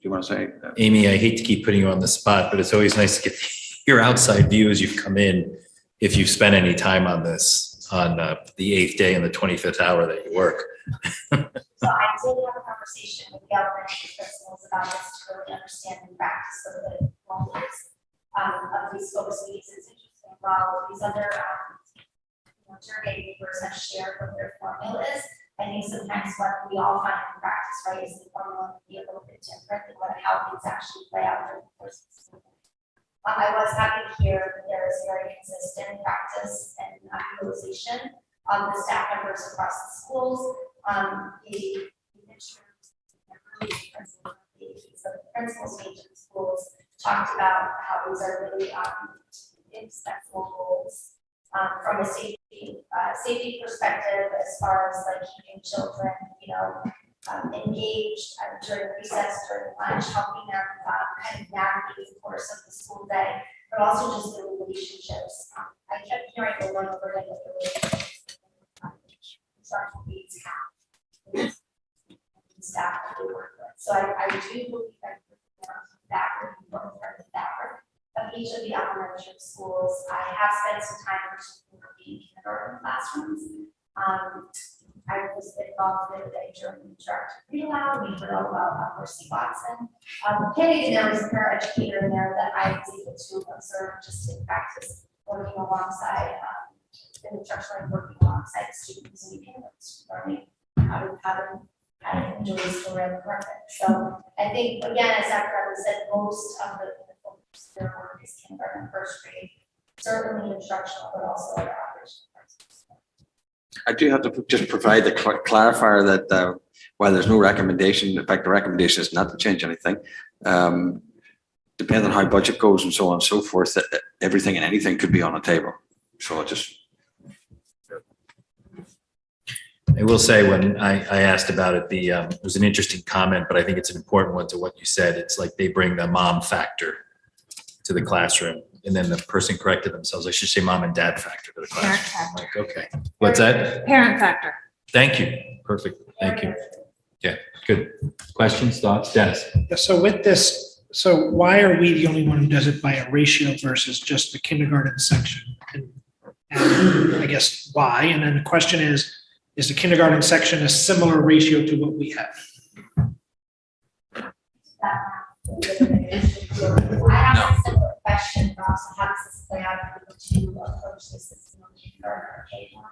you want to say? Amy, I hate to keep putting you on the spot, but it's always nice to get your outside view as you've come in, if you've spent any time on this, on the 8th day and the 25th hour that you work. So I did have a conversation with the elementary principals about this to really understand and practice some of the formulas of these focus meetings. It's interesting, while these other survey papers have shared what their formula is, I think sometimes what we all find in practice right, is the formula be a little bit different than how things actually play out during the course of the school. I was happy to hear that there is very consistent practice and utilization of the staff members across the schools. The principals in the schools talked about how these are really respectful goals from a safety perspective, as far as like keeping children, engaged during recess, during lunch, helping them kind of navigate the course of the school day, but also just the relationships. I kept hearing over and over again that the relationships instructional needs have staff that they work with. So I do believe that that would be important part of the fabric of each of the elementary schools. I have spent some time working in kindergarten classrooms. I was involved with a German director pre-lab. We heard all about Mercy Watson. Penny, there was a paraeducator in there that I was able to observe just in practice, working alongside in instruction, working alongside students and parents, learning how to enjoy the story of the perfect. So I think, again, as Dr. Evans said, most of the focus of their work is kindergarten and first grade, certainly instructional, but also other operational parts. I do have to just provide the clarifier that while there's no recommendation, in fact, the recommendation is not to change anything. Depending on how budget goes and so on and so forth, everything and anything could be on the table. So I will say, when I asked about it, it was an interesting comment, but I think it's an important one to what you said. It's like they bring the mom factor to the classroom, and then the person corrected themselves. I should say mom and dad factor to the classroom. I'm like, okay, what's that? Parent factor. Thank you. Perfect. Thank you. Yeah, good. Questions, thoughts, Dennis? So with this, so why are we the only one who does it by a ratio versus just the kindergarten section? And I guess why? And then the question is the kindergarten section a similar ratio to what we have? I have a similar question, but also how does this play out to approach this kindergarten or K-1?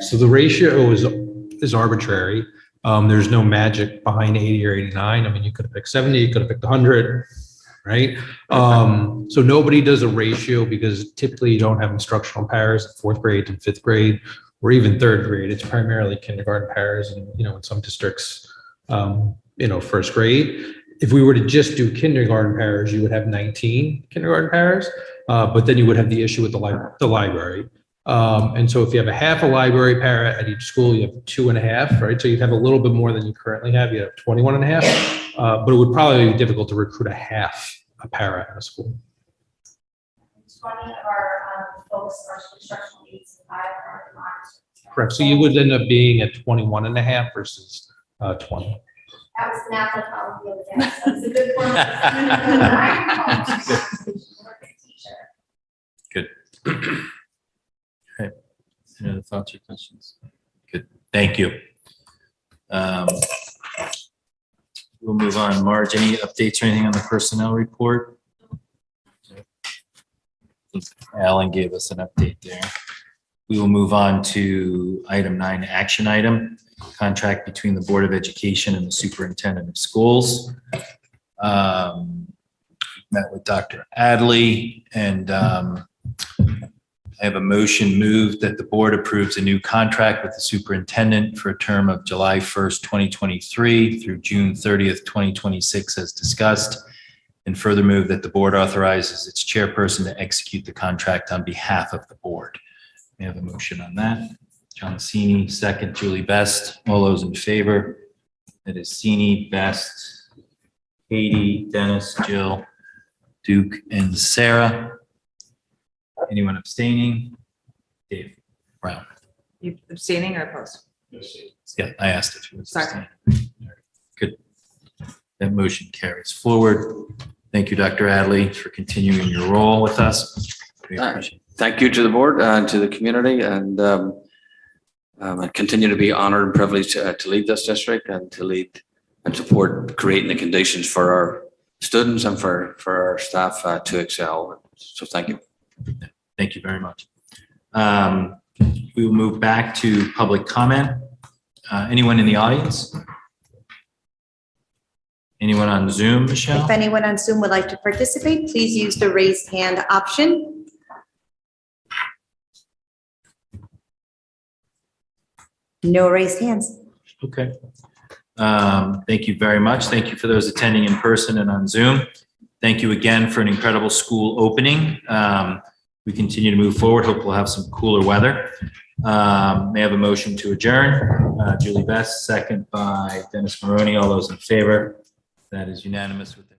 So the ratio is arbitrary. There's no magic behind 80 or 89. I mean, you could have picked 70, you could have picked 100, right? So nobody does a ratio because typically you don't have instructional pairs in 4th grade and 5th grade, or even 3rd grade. It's primarily kindergarten pairs, and in some districts, 1st grade. If we were to just do kindergarten pairs, you would have 19 kindergarten pairs, but then you would have the issue with the library. And so if you have a half a library para at each school, you have 2.5, right? So you'd have a little bit more than you currently have. You have 21.5, but it would probably be difficult to recruit a half a para in a school. 20 of our folks are instructional needs and 5 are monitored. Correct. So you would end up being at 21.5 versus 20. That was math I followed the other day, so it's a good one. Good. Okay. Any other thoughts or questions? Good. Thank you. We'll move on. Marge, any updates or anything on the personnel report? Alan gave us an update there. We will move on to item 9, action item, contract between the Board of Education and the Superintendent of Schools. Met with Dr. Adley, and I have a motion moved that the board approves a new contract with the superintendent for a term of July 1st, 2023 through June 30th, 2026 as discussed, and further move that the board authorizes its chairperson to execute the contract on behalf of the board. We have a motion on that. John Cini, second. Julie Best. All those in favor? It is Cini, Best, Katie, Dennis, Jill, Duke, and Sarah. Anyone abstaining? Dave Brown. You abstaining or opposed? Yeah, I asked if you was Sorry. abstaining. Good. That motion carries forward. Thank you, Dr. Adley, for continuing your role with us. We appreciate it. thank you to the board and to the community, and I continue to be honored and privileged to lead this district and to lead and support creating the conditions for our students and for our staff to excel. So thank you. Thank you very much. We will move back to public comment. Anyone in the audience? Anyone on Zoom, Michelle? If anyone on Zoom would like to participate, please use the raise hand option. No raised hands. Okay. Thank you very much. Thank you for those attending in person and on Zoom. Thank you again for an incredible school opening. We continue to move forward. Hope we'll have some cooler weather. May I have a motion to adjourn? Julie Best, second by Dennis Maroney. All those in favor? That is unanimous with